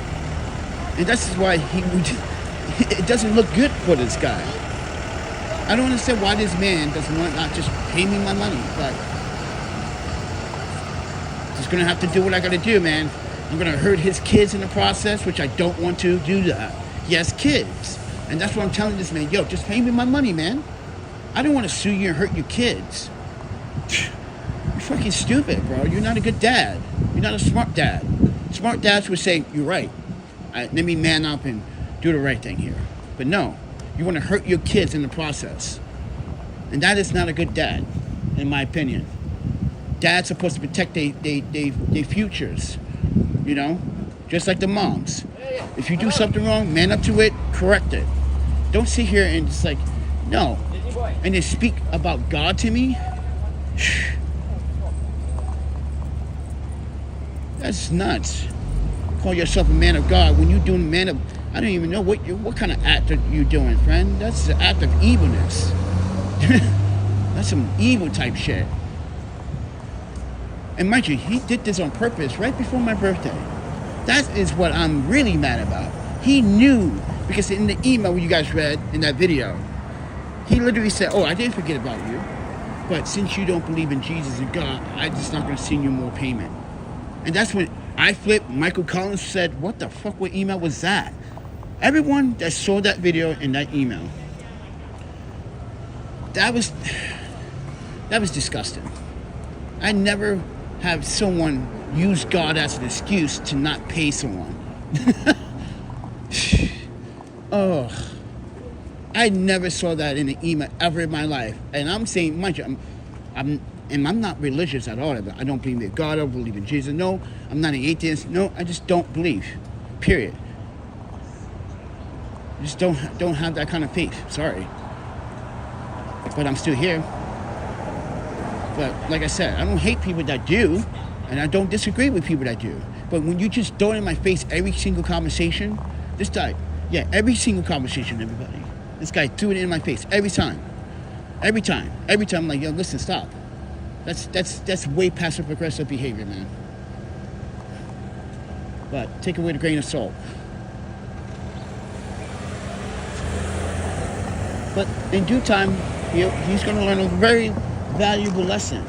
Speaker 1: And that's why it doesn't look good for this guy. I don't understand why this man doesn't want not just pay me my money, but just gonna have to do what I gotta do, man. I'm gonna hurt his kids in the process, which I don't want to do that. He has kids. And that's what I'm telling this man, yo, just pay me my money, man. I don't want to sue you and hurt your kids. You're fucking stupid, bro. You're not a good dad. You're not a smart dad. Smart dads would say, you're right. Let me man up and do the right thing here. But no, you want to hurt your kids in the process. And that is not a good dad, in my opinion. Dad's supposed to protect their futures, just like the moms. If you do something wrong, man up to it, correct it. Don't sit here and just like, no. And then speak about God to me? That's nuts. Call yourself a man of God when you're doing I don't even know what kind of act are you doing, friend. That's an act of evilness. That's some evil type shit. And mind you, he did this on purpose right before my birthday. That is what I'm really mad about. He knew, because in the email you guys read in that video, he literally said, oh, I didn't forget about you, but since you don't believe in Jesus and God, I'm just not going to send you more payment. And that's when I flipped. Michael Collins said, what the fuck, what email was that? Everyone that saw that video and that email, that was disgusting. I never have someone use God as an excuse to not pay someone. Oh, I never saw that in an email ever in my life. And I'm saying, mind you, I'm not religious at all. I don't believe in God. I don't believe in Jesus. No, I'm not an atheist. No, I just don't believe. Period. I just don't have that kind of faith. Sorry. But I'm still here. But like I said, I don't hate people that do, and I don't disagree with people that do. But when you just throw it in my face every single conversation, this guy, every single conversation, everybody. This guy threw it in my face every time. Every time. I'm like, yo, listen, stop. That's way passive aggressive behavior, man. But take it with a grain of salt. But in due time, he's going to learn a very valuable lesson.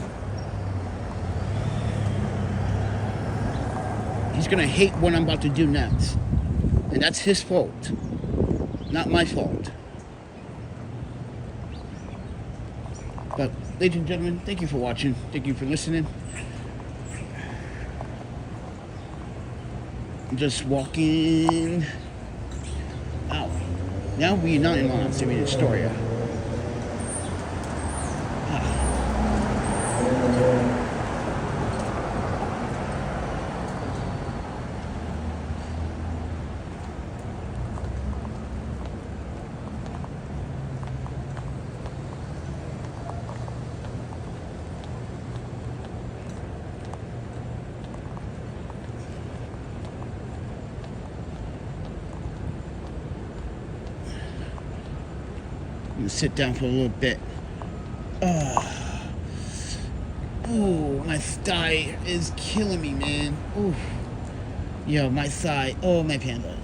Speaker 1: He's going to hate what I'm about to do next. And that's his fault, not my fault. But ladies and gentlemen, thank you for watching. Thank you for listening. I'm just walking out. Now we're not in MOLUS, we're in Astoria. I'm gonna sit down for a little bit. Oh, my thigh is killing me, man. Ooh. Yo, my thigh. Oh, my panda.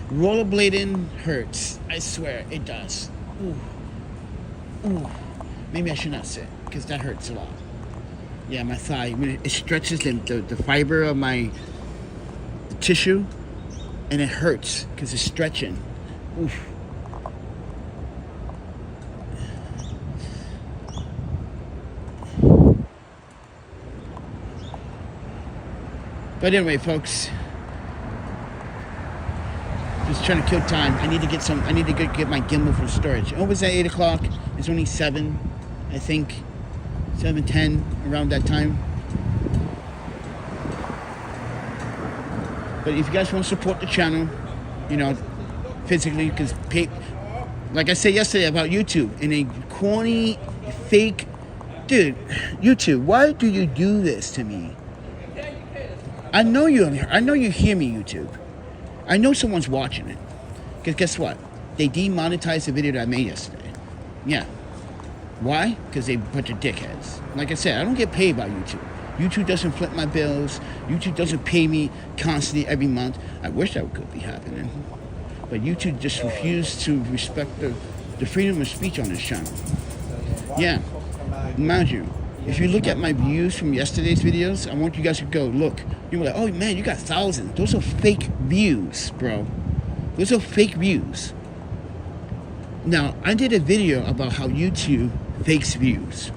Speaker 1: Rollerblading hurts. I swear, it does. Ooh. Ooh. Maybe I should not sit, because that hurts a lot. Yeah, my thigh. When it stretches the fiber of my tissue, and it hurts, because it's stretching. Oof. But anyway, folks, just trying to kill time. I need to get get my gimbal from storage. It was at 8 o'clock. It's only 7, I think, 7:10, around that time. But if you guys want to support the channel, you know, physically, because like I said yesterday about YouTube, in a corny, fake, dude, YouTube, why do you do this to me? I know you hear me, YouTube. I know someone's watching it. Because guess what? They demonetized the video that I made yesterday. Yeah. Why? Because they a bunch of dickheads. Like I said, I don't get paid by YouTube. YouTube doesn't flip my bills. YouTube doesn't pay me constantly every month. I wish that could be happening. But YouTube just refused to respect the freedom of speech on this channel. Yeah. Mind you, if you look at my views from yesterday's videos, I want you guys to go look. You're like, oh man, you got thousands. Those are fake views, bro. Those are fake views. Now, I did a video about how YouTube fakes views.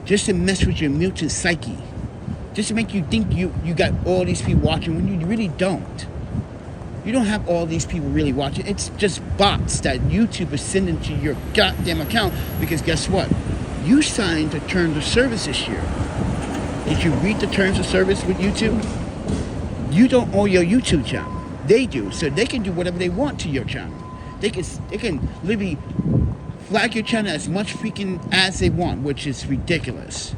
Speaker 1: Just to mess with your mutant psyche. Just to make you think you got all these people watching when you really don't. You don't have all these people really watching. It's just bots that YouTube is sending to your goddamn account, because guess what? You signed the terms of service this year. Did you read the terms of service with YouTube? You don't own your YouTube channel. They do, so they can do whatever they want to your channel. They can literally flag your channel as much freaking ads they want, which is ridiculous.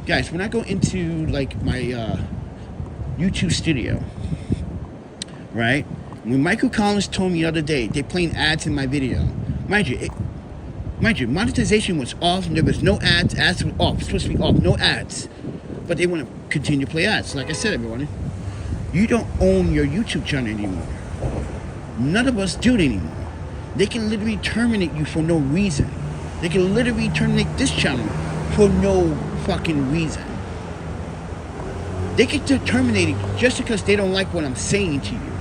Speaker 1: Guys, when I go into like my YouTube studio, right? When Michael Collins told me the other day they playing ads in my video, mind you, monetization was off and there was no ads. Ads were off. It's supposed to be off. No ads. But they want to continue to play ads. Like I said, everyone, you don't own your YouTube channel anymore. None of us do it anymore. They can literally terminate you for no reason. They can literally terminate this channel for no fucking reason. They can terminate it just because they don't like what I'm saying to you.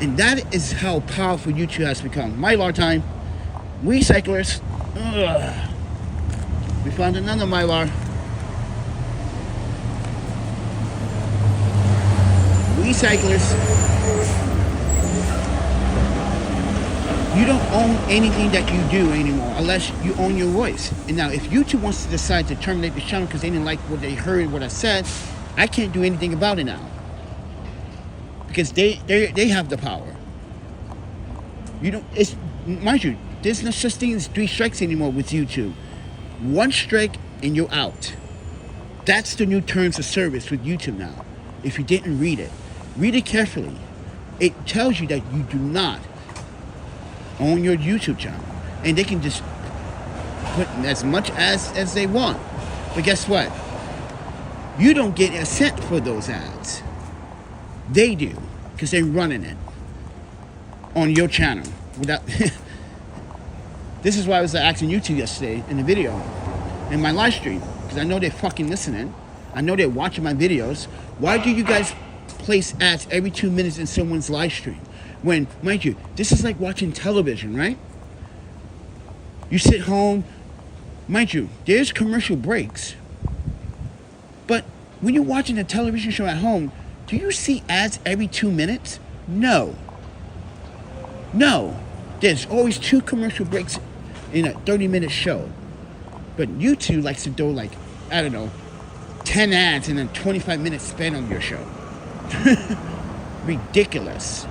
Speaker 1: And that is how powerful YouTube has become. Mylar time. We cyclists. Ugh. We found another Mylar. We cyclists. You don't own anything that you do anymore unless you own your voice. And now if YouTube wants to decide to terminate the channel because they didn't like what they heard, what I said, I can't do anything about it now. Because they have the power. You don't, it's, mind you, there's no such thing as 3 strikes anymore with YouTube. 1 strike and you're out. That's the new terms of service with YouTube now. If you didn't read it carefully. It tells you that you do not own your YouTube channel. And they can just put as much as they want. But guess what? You don't get a cent for those ads. They do, because they're running it on your channel. Without this is why I was asking YouTube yesterday in the video, in my live stream, because I know they're fucking listening. I know they're watching my videos. Why do you guys place ads every 2 minutes in someone's live stream? When, mind you, this is like watching television, right? You sit home, mind you, there's commercial breaks. But when you're watching a television show at home, do you see ads every 2 minutes? No. No. There's always 2 commercial breaks in a 30-minute show. But YouTube likes to do like, I don't know, 10 ads and then 25 minutes spent on your show. Ridiculous.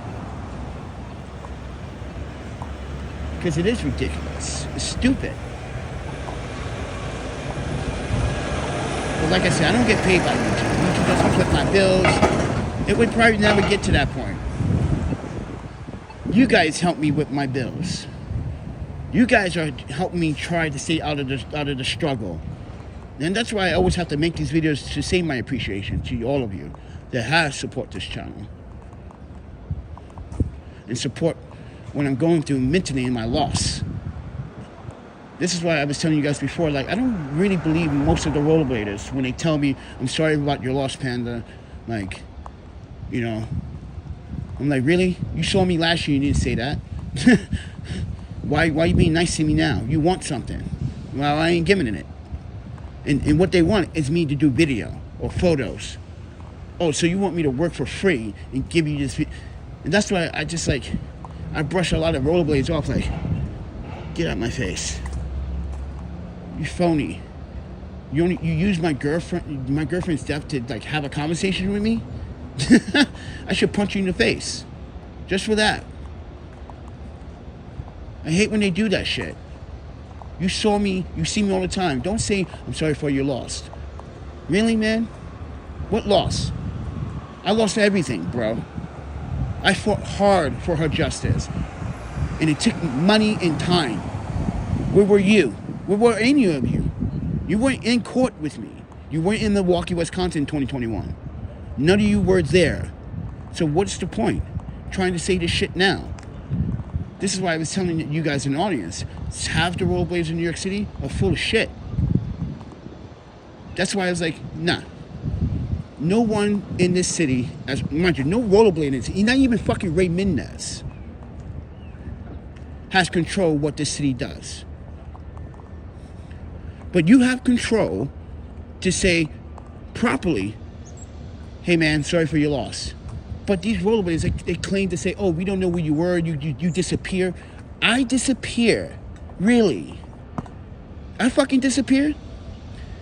Speaker 1: Because it is ridiculous. It's stupid. But like I said, I don't get paid by YouTube. YouTube doesn't flip my bills. It would probably never get to that point. You guys help me with my bills. You guys are helping me try to stay out of the struggle. And that's why I always have to make these videos to say my appreciation to all of you that have support this channel. And support when I'm going through mentally in my loss. This is why I was telling you guys before, like, I don't really believe most of the rollerbladers when they tell me, I'm sorry about your loss, Panda. Like, you know, I'm like, really? You saw me last year, you didn't say that. Why you being nice to me now? You want something. Well, I ain't giving it. And what they want is me to do video or photos. Oh, so you want me to work for free and give you this? And that's why I just like, I brush a lot of rollerblades off like, get out my face. You phony. You use my girlfriend's death to like have a conversation with me? I should punch you in the face. Just for that. I hate when they do that shit. You saw me, you see me all the time. Don't say, I'm sorry for your loss. Really, man? What loss? I lost everything, bro. I fought hard for her justice. And it took money and time. Where were you? Where were any of you? You weren't in court with me. You weren't in Milwaukee, Wisconsin in 2021. None of you were there. So what's the point? Trying to say this shit now. This is why I was telling you guys in the audience, half the rollerbladers in New York City are full of shit. That's why I was like, nah. No one in this city, as mind you, no rollerbladers, not even fucking Ray Mendez, has control what this city does. But you have control to say properly, hey man, sorry for your loss. But these rollerbladers, they claim to say, oh, we don't know where you were, you disappear. I disappear. Really? I fucking disappeared?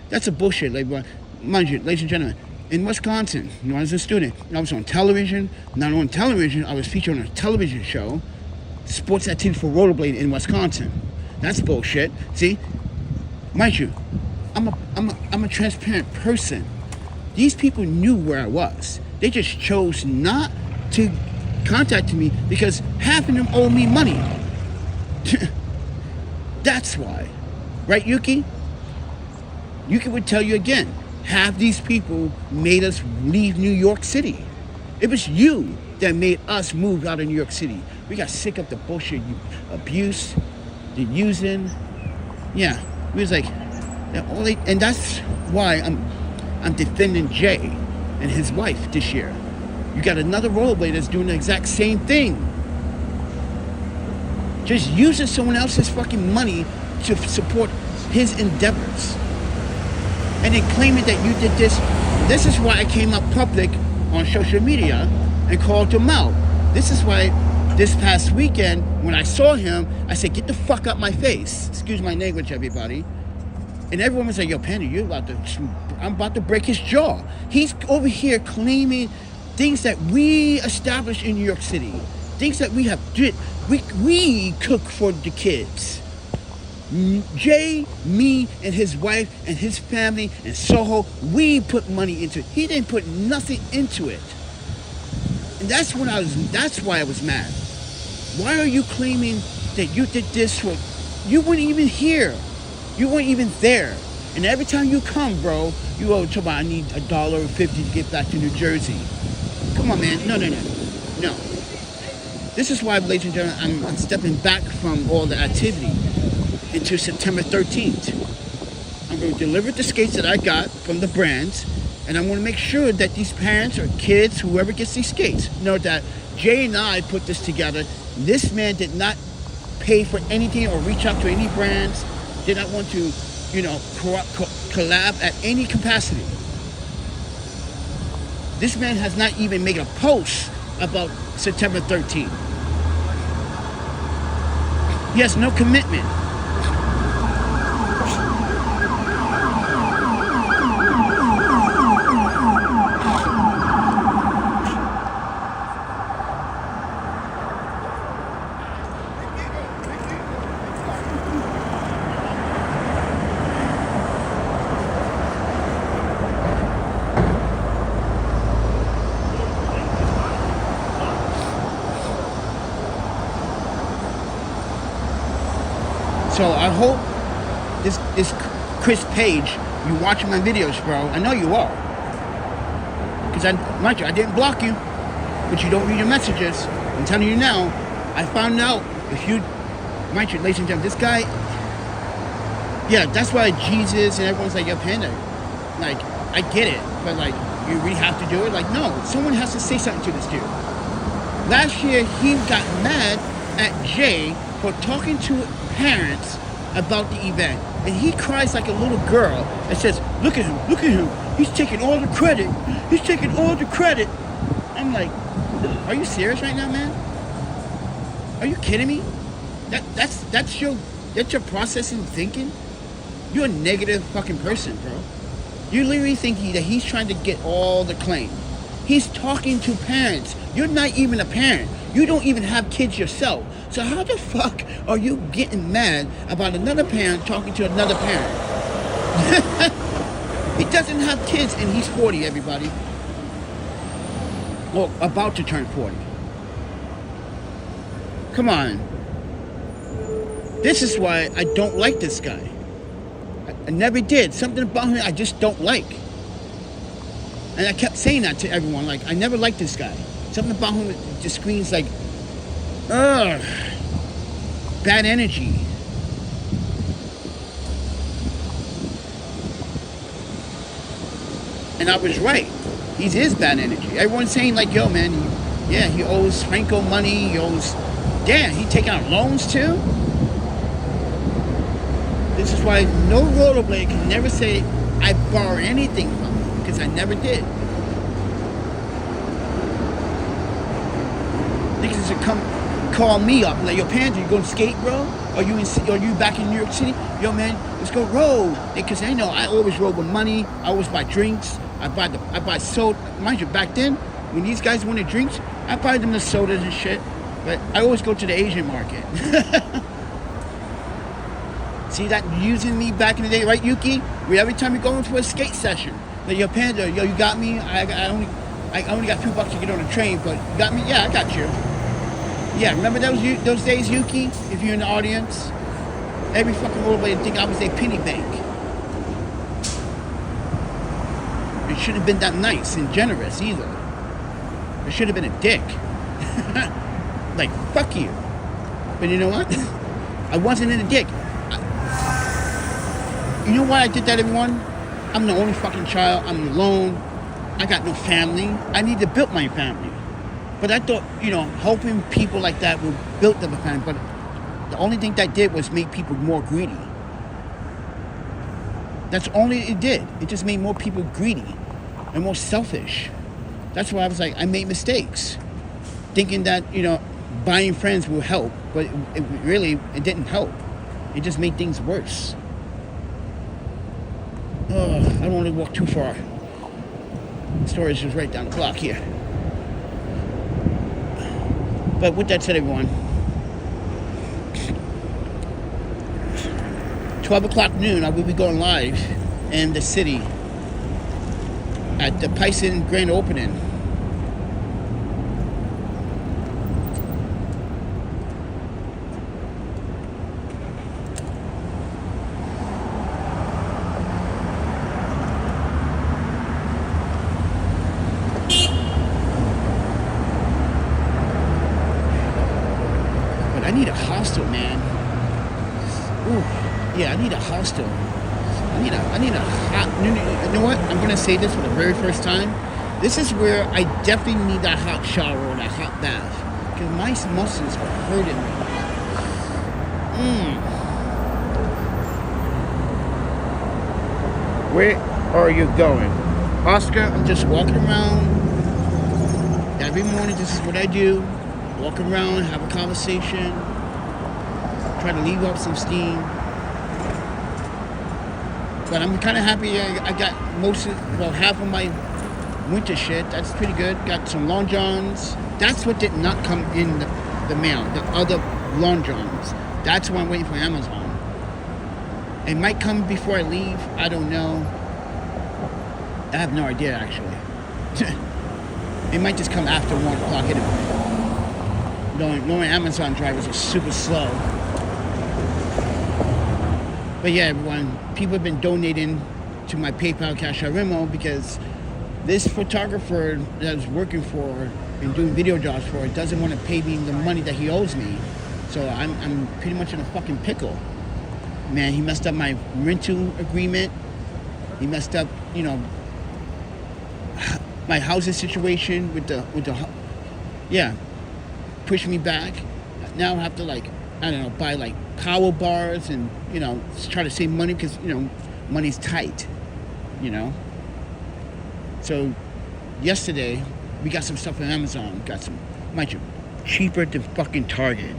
Speaker 1: That's a bullshit. Like, mind you, ladies and gentlemen, in Wisconsin, when I was a student, I was on television. Not on television, I was featured on a television show, sports activity for rollerblading in Wisconsin. That's bullshit. See? Mind you, I'm a transparent person. These people knew where I was. They just chose not to contact me because half of them owe me money. That's why. Right, Yuki? Yuki would tell you again, half these people made us leave New York City. It was you that made us move out of New York City. We got sick of the bullshit, abuse, the using. Yeah, we was like, and that's why I'm defending Jay and his wife this year. You got another rollerblader that's doing the exact same thing. Just using someone else's fucking money to support his endeavors. And then claiming that you did this. This is why I came up public on social media and called him out. This is why this past weekend, when I saw him, I said, get the fuck out my face. Excuse my language, everybody. And everyone was like, yo, Panda, I'm about to break his jaw. He's over here claiming things that we established in New York City. Things that we have did. We cook for the kids. Jay, me, and his wife, and his family, and Soho, we put money into it. He didn't put nothing into it. And that's why I was mad. Why are you claiming that you did this for, you weren't even here. You weren't even there. And every time you come, bro, you owe to I need $1.50 to get back to New Jersey. Come on, man. No. This is why, ladies and gentlemen, I'm stepping back from all the activity until September 13th. I'm going to deliver the skates that I got from the brands, and I'm going to make sure that these parents or kids, whoever gets these skates, know that Jay and I put this together. This man did not pay for anything or reach out to any brands. Did not want to, collab at any capacity. This man has not even made a post about September 13th. He has no commitment. So I hope this Chris Page, you watching my videos, bro. I know you are. Because I didn't block you, but you don't read your messages. I'm telling you now, I found out if you, mind you, ladies and gentlemen, this guy, yeah, that's why Jesus and everyone's like, yo, Panda, like, I get it, but like, you really have to do it? Like, no, someone has to say something to this dude. Last year, he got mad at Jay for talking to parents about the event, and he cries like a little girl and says, look at him, he's taking all the credit, I'm like, are you serious right now, man? Are you kidding me? That's your processing thinking? You're a negative fucking person, bro. You literally think that he's trying to get all the claim. He's talking to parents. You're not even a parent. You don't even have kids yourself. So how the fuck are you getting mad about another parent talking to another parent? He doesn't have kids and he's 40, everybody. Well, about to turn 40. Come on. This is why I don't like this guy. I never did. Something about him I just don't like. And I kept saying that to everyone. Like, I never liked this guy. Something about him just screams like, ugh, bad energy. And I was right. He is bad energy. Everyone's saying like, yo, man, he owes Franco money. He owes, damn, he taking out loans too? This is why no rollerblade can never say I borrow anything from him, because I never did. Niggas should come call me up like, yo, Panda, you going to skate, bro? Are you back in New York City? Yo, man, let's go roll. Because they know I always roll with money. I always buy drinks. I buy soda. Mind you, back then, when these guys wanted drinks, I buy them the sodas and shit. But I always go to the Asian market. See that using me back in the day, right, Yuki? Every time you go into a skate session, like, yo, Panda, yo, you got me? I only got $2 to get on the train, but you got me? Yeah, I got you. Yeah, remember those days, Yuki? If you're in the audience, every fucking rollerblade think I was a penny bank. It shouldn't have been that nice and generous either. It should have been a dick. Like, fuck you. But you know what? I wasn't in a dick. You know why I did that, everyone? I'm the only fucking child. I'm alone. I got no family. I need to build my family. But I thought, helping people like that would build them a family. But the only thing that did was make people more greedy. That's only it did. It just made more people greedy and more selfish. That's why I was like, I made mistakes. Thinking that, buying friends will help. But it didn't help. It just made things worse. Oh, I don't want to walk too far. Storage is right down the block here. But with that said, everyone, 12 o'clock noon, I will be going live in the city at the Pison grand opening. I need a hostel, man. Ooh, yeah, I need a hostel. I need a hot. You know what? I'm gonna say this for the very first time. This is where I definitely need that hot shower or that hot bath, because my muscles are hurting me. Where are you going? Oscar, I'm just walking around. Every morning, this is what I do. Walk around, have a conversation. Try to leave off some steam. But I'm kind of happy I got half of my winter shit. That's pretty good. Got some long johns. That's what did not come in the mail. The other long johns. That's why I'm waiting for Amazon. It might come before I leave. I don't know. I have no idea, actually. It might just come after 1 o'clock anyway. Knowing Amazon drivers are super slow. But yeah, everyone, people have been donating to my PayPal Cash Out Venmo because this photographer that I was working for and doing video jobs for doesn't want to pay me the money that he owes me. So I'm pretty much in a fucking pickle. Man, he messed up my rental agreement. He messed up, my housing situation with the push me back. Now I have to buy power bars and try to save money because money's tight. So yesterday we got some stuff on Amazon. Got some, mind you, cheaper than fucking Target.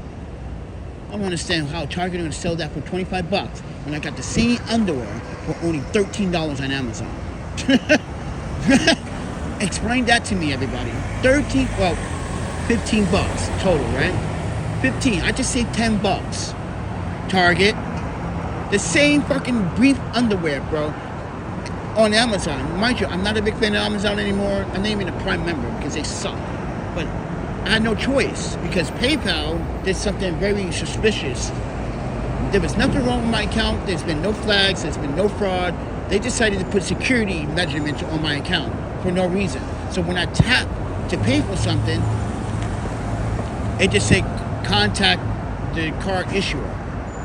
Speaker 1: I don't understand how Target is going to sell that for $25 when I got the same underwear for only $13 on Amazon. Explain that to me, everybody. 15 bucks total, right? 15. I just saved $10. Target. The same fucking brief underwear, bro. On Amazon. Mind you, I'm not a big fan of Amazon anymore. I'm not even a Prime member because they suck. But I had no choice because PayPal did something very suspicious. There was nothing wrong with my account. There's been no flags. There's been no fraud. They decided to put security measurements on my account for no reason. So when I tap to pay for something, it just said contact the card issuer.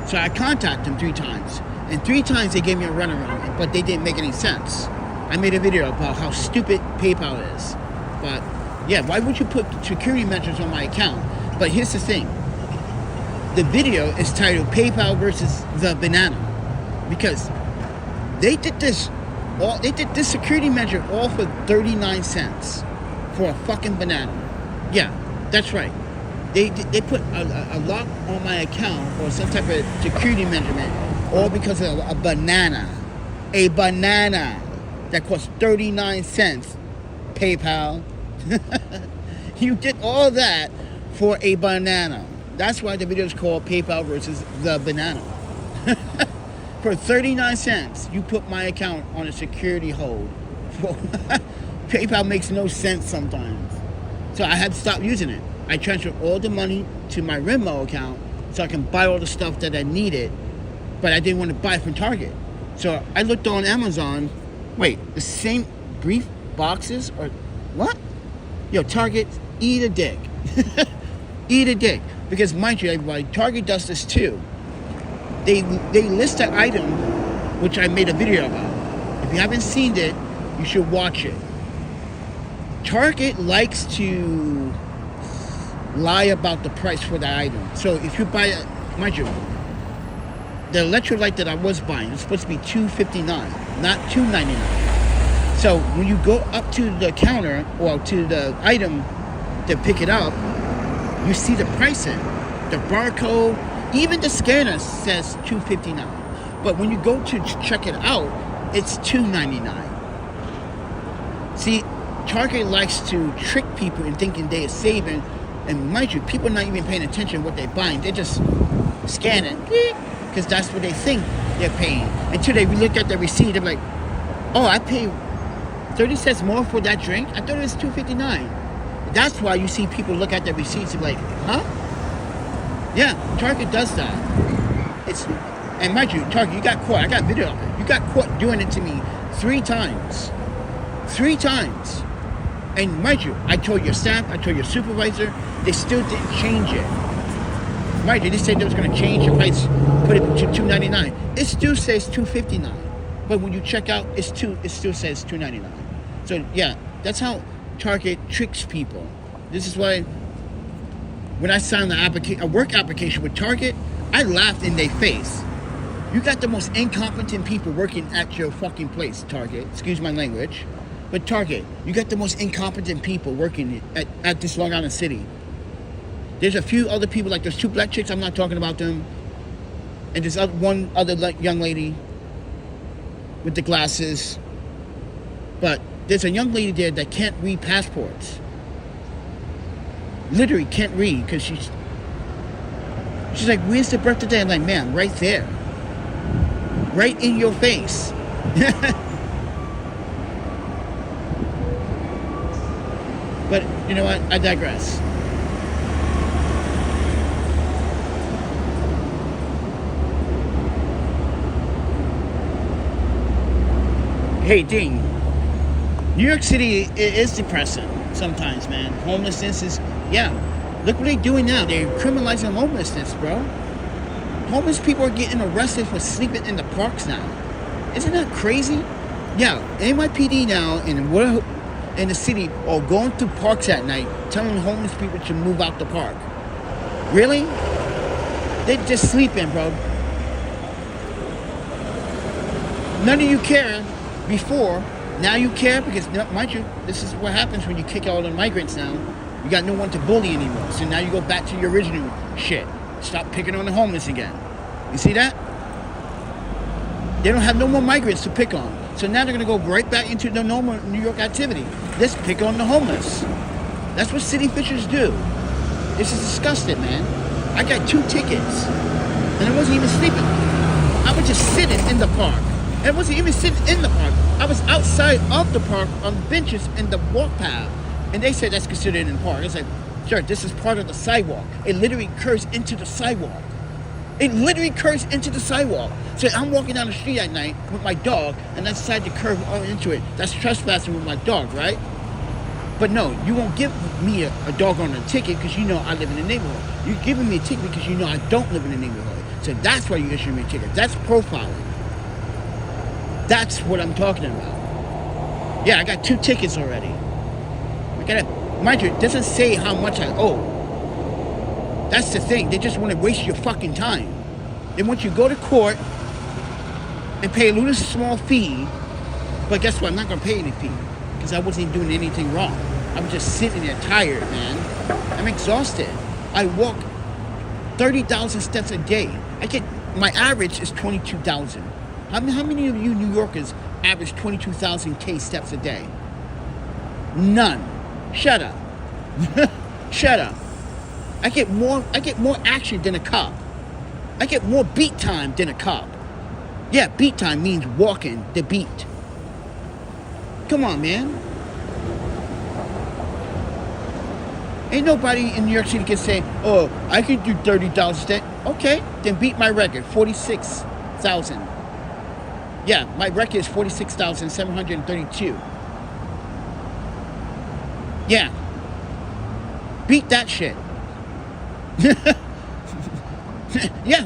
Speaker 1: So I contacted them 3 times. And 3 times they gave me a runaround, but they didn't make any sense. I made a video about how stupid PayPal is. But yeah, why would you put security measures on my account? But here's the thing. The video is titled PayPal versus the banana. Because they did this security measure all for 39 cents for a fucking banana. Yeah, that's right. They put a lock on my account or some type of security measurement all because of a banana. A banana that costs 39 cents. PayPal. You did all that for a banana. That's why the video is called PayPal versus the banana. For 39 cents, you put my account on a security hold. PayPal makes no sense sometimes. So I had to stop using it. I transferred all the money to my Venmo account so I can buy all the stuff that I needed, but I didn't want to buy from Target. So I looked on Amazon. Wait, the same brief boxes or what? Yo, Target, eat a dick. Eat a dick. Because mind you, everybody, Target does this too. They list an item, which I made a video about. If you haven't seen it, you should watch it. Target likes to lie about the price for the item. So if you buy, mind you, the electrolyte that I was buying was supposed to be $2.59, not $2.99. So when you go up to the counter or to the item to pick it up, you see the pricing, the barcode, even the scanner says $2.59. But when you go to check it out, it's $2.99. See, Target likes to trick people in thinking they are saving. And mind you, people are not even paying attention to what they're buying. They're just scanning, because that's what they think they're paying. Until they look at the receipt, they're like, oh, I paid 30 cents more for that drink? I thought it was $2.59. That's why you see people look at their receipts and be like, huh? Yeah, Target does that. And mind you, Target, you got caught. I got video of it. You got caught doing it to me 3 times. 3 times. And mind you, I told your staff, I told your supervisor, they still didn't change it. Mind you, they said they was going to change the price, put it to $2.99. It still says $2.59. But when you check out, it still says $2.99. So yeah, that's how Target tricks people. This is why when I signed a work application with Target, I laughed in their face. You got the most incompetent people working at your fucking place, Target. Excuse my language. But Target, you got the most incompetent people working at this Long Island City. There's a few other people, like there's 2 black chicks, I'm not talking about them. And there's one other young lady with the glasses. But there's a young lady there that can't read passports. Literally can't read because she's like, where's the birth today? I'm like, man, right there. Right in your face. But you know what? I digress. Hey, Ding. New York City is depressing sometimes, man. Homelessness is, yeah. Look what they're doing now. They're criminalizing homelessness, bro. Homeless people are getting arrested for sleeping in the parks now. Isn't that crazy? Yeah, NYPD now in the city are going through parks at night telling homeless people to move out the park. Really? They're just sleeping, bro. None of you care before. Now you care because, mind you, this is what happens when you kick all the migrants now. You got no one to bully anymore. So now you go back to your original shit. Stop picking on the homeless again. You see that? They don't have no more migrants to pick on. So now they're going to go right back into the normal New York activity. Let's pick on the homeless. That's what city officials do. This is disgusting, man. I got 2 tickets. And I wasn't even sleeping. I was just sitting in the park. And I wasn't even sitting in the park. I was outside of the park on benches in the walk path. And they said that's considered in the park. I was like, sure, this is part of the sidewalk. It literally curves into the sidewalk. It literally curves into the sidewalk. So I'm walking down the street at night with my dog, and I decide to curve into it. That's trespassing with my dog, right? But no, you won't give me a dog on a ticket because you know I live in the neighborhood. You're giving me a ticket because you know I don't live in the neighborhood. So that's why you issue me a ticket. That's profiling. That's what I'm talking about. Yeah, I got 2 tickets already. I gotta, mind you, it doesn't say how much I owe. That's the thing. They just want to waste your fucking time. They want you to go to court and pay a little small fee. But guess what? I'm not going to pay any fee because I wasn't doing anything wrong. I was just sitting there tired, man. I'm exhausted. I walk 30,000 steps a day. My average is 22,000. How many of you New Yorkers average 22,000 steps a day? None. Shut up. Shut up. I get more action than a cop. I get more beat time than a cop. Yeah, beat time means walking the beat. Come on, man. Ain't nobody in New York City can say, oh, I can do 30,000 steps. Okay, then beat my record, 46,000. Yeah, my record is 46,732. Yeah. Beat that shit. Yeah,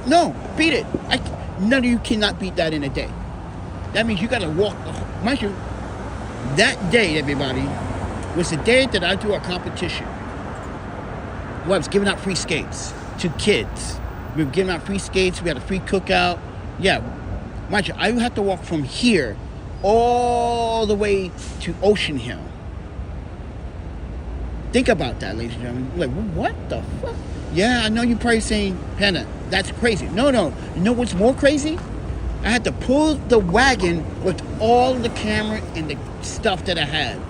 Speaker 1: no, beat it. None of you cannot beat that in a day. That means you gotta walk. Mind you, that day, everybody, was the day that I do a competition. Well, I was giving out free skates to kids. We were giving out free skates. We had a free cookout. Yeah, mind you, I have to walk from here all the way to Ocean Hill. Think about that, ladies and gentlemen. Like, what the fuck? Yeah, I know you're probably saying, Panda, that's crazy. No. You know what's more crazy? I had to pull the wagon with all the camera and the stuff that I had.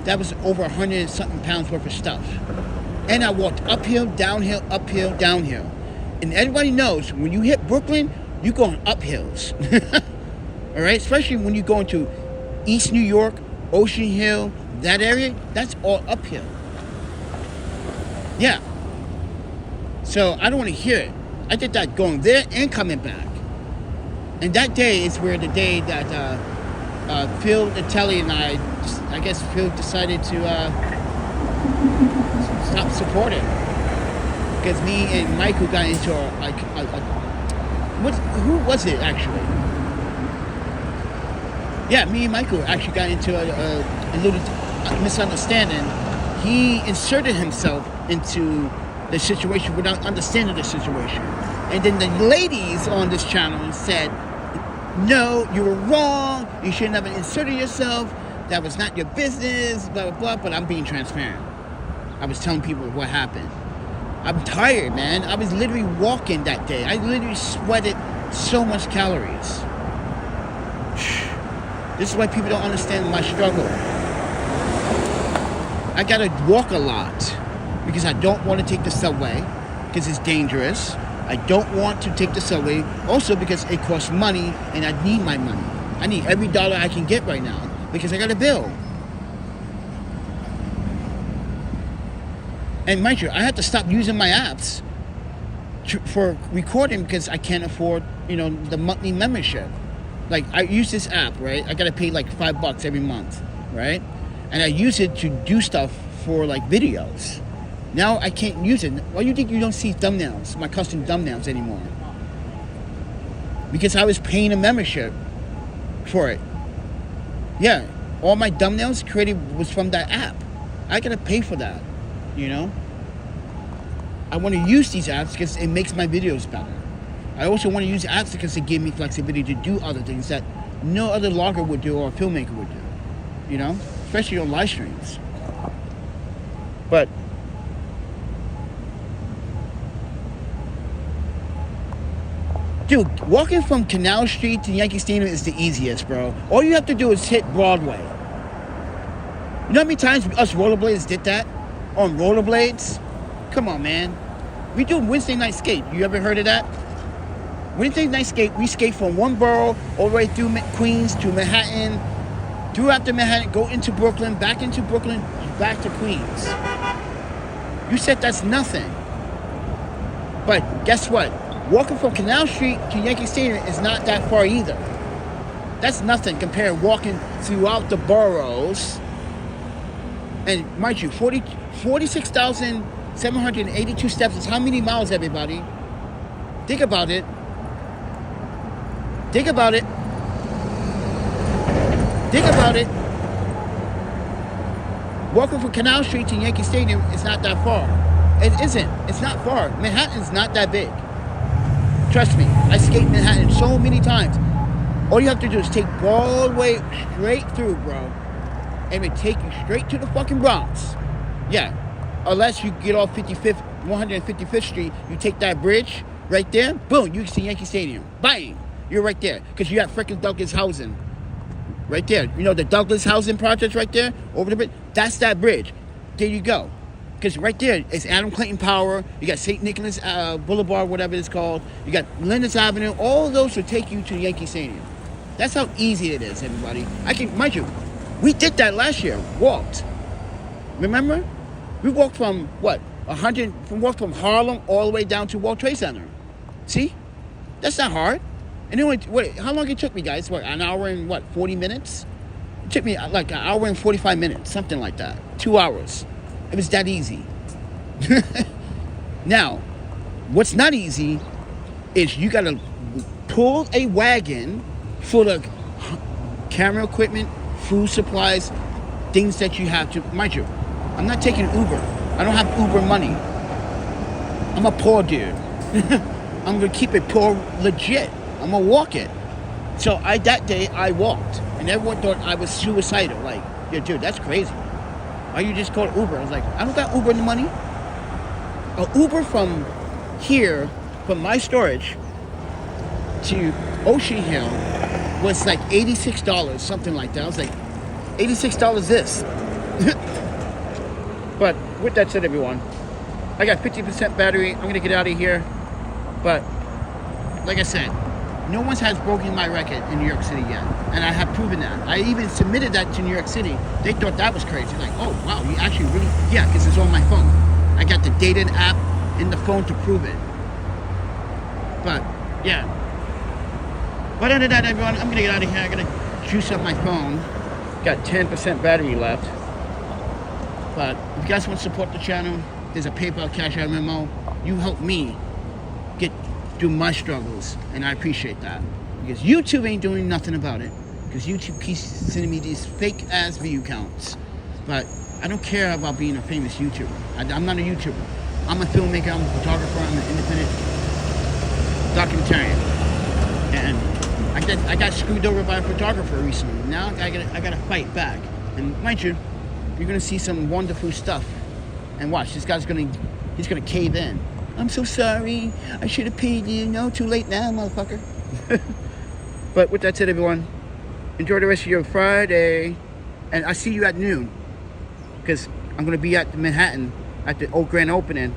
Speaker 1: That was over 100 and something pounds worth of stuff. And I walked uphill, downhill, uphill, downhill. And everybody knows, when you hit Brooklyn, you're going uphills. All right? Especially when you go into East New York, Ocean Hill, that area, that's all uphill. Yeah. So I don't want to hear it. I did that going there and coming back. And that day is where the day that Phil, Telly, and I guess Phil decided to stop supporting. Because me and Michael got into who was it actually? Yeah, me and Michael actually got into a little misunderstanding. He inserted himself into the situation without understanding the situation. And then the ladies on this channel said, no, you were wrong. You shouldn't have inserted yourself. That was not your business, blah, blah, blah. But I'm being transparent. I was telling people what happened. I'm tired, man. I was literally walking that day. I literally sweated so much calories. This is why people don't understand my struggle. I gotta walk a lot because I don't want to take the subway because it's dangerous. I don't want to take the subway also because it costs money and I need my money. I need every dollar I can get right now because I got a bill. And mind you, I had to stop using my apps for recording because I can't afford, the monthly membership. Like, I use this app, right? I gotta pay like $5 every month, right? And I use it to do stuff for like videos. Now I can't use it. Why do you think you don't see thumbnails, my custom thumbnails anymore? Because I was paying a membership for it. Yeah, all my thumbnails created was from that app. I gotta pay for that, I want to use these apps because it makes my videos better. I also want to use apps because they give me flexibility to do other things that no other vlogger would do or filmmaker would do, especially on live streams. But dude, walking from Canal Street to Yankee Stadium is the easiest, bro. All you have to do is hit Broadway. You know how many times us rollerblades did that? On rollerblades? Come on, man. We do Wednesday night skate. You ever heard of that? Wednesday night skate, we skate from one borough all the way through Queens to Manhattan, through after Manhattan, go into Brooklyn, back to Queens. You said that's nothing. But guess what? Walking from Canal Street to Yankee Stadium is not that far either. That's nothing compared to walking throughout the boroughs. And mind you, 46,782 steps is how many miles, everybody? Think about it. Think about it. Think about it. Walking from Canal Street to Yankee Stadium is not that far. It isn't. It's not far. Manhattan's not that big. Trust me. I skate Manhattan so many times. All you have to do is take Broadway straight through, bro. And it take you straight to the fucking Bronx. Yeah. Unless you get off 155th Street, you take that bridge right there, boom, you can see Yankee Stadium. Bang! You're right there. Because you got freaking Douglas Housing. Right there. The Douglas Housing project right there, over the bridge? That's that bridge. There you go. Because right there is Adam Clayton Power. You got St. Nicholas Boulevard, whatever it's called. You got Linus Avenue. All of those will take you to Yankee Stadium. That's how easy it is, everybody. Mind you, we did that last year. Walked. Remember? We walked from, walked from Harlem all the way down to World Trade Center. See? That's not hard. And then, how long it took me, guys? An hour and 40 minutes? It took me like an hour and 45 minutes, something like that. 2 hours. It was that easy. Now, what's not easy is you gotta pull a wagon full of camera equipment, food supplies, things that you have to, mind you, I'm not taking Uber. I don't have Uber money. I'm a poor dude. I'm gonna keep it poor legit. I'm gonna walk it. So that day I walked, and everyone thought I was suicidal. Like, yo, dude, that's crazy. Why you just call it Uber? I was like, I don't got Uber money. A Uber from here, from my storage to Ocean Hill was like $86, something like that. I was like, $86 this. But with that said, everyone, I got 50% battery. I'm gonna get out of here. But like I said, no one has broken my record in New York City yet, and I have proven that. I even submitted that to New York City. They thought that was crazy. Like, oh wow, you actually really, yeah, because it's on my phone. I got the dated app in the phone to prove it. But yeah. But other than that, everyone, I'm gonna get out of here. I'm gonna juice up my phone. Got 10% battery left. But if you guys want to support the channel, there's a PayPal Cash App memo. You help me get through my struggles, and I appreciate that. Because YouTube ain't doing nothing about it. Because YouTube keeps sending me these fake ass view counts. But I don't care about being a famous YouTuber. I'm not a YouTuber. I'm a filmmaker, I'm a photographer, I'm an independent documentarian. And I got screwed over by a photographer recently. Now I gotta fight back. And mind you, you're gonna see some wonderful stuff. And watch, this guy's he's gonna cave in. I'm so sorry. I should have paid you. No, too late now, motherfucker. But with that said, everyone, enjoy the rest of your Friday. And I see you at noon. Because I'm going to be at Manhattan at the grand opening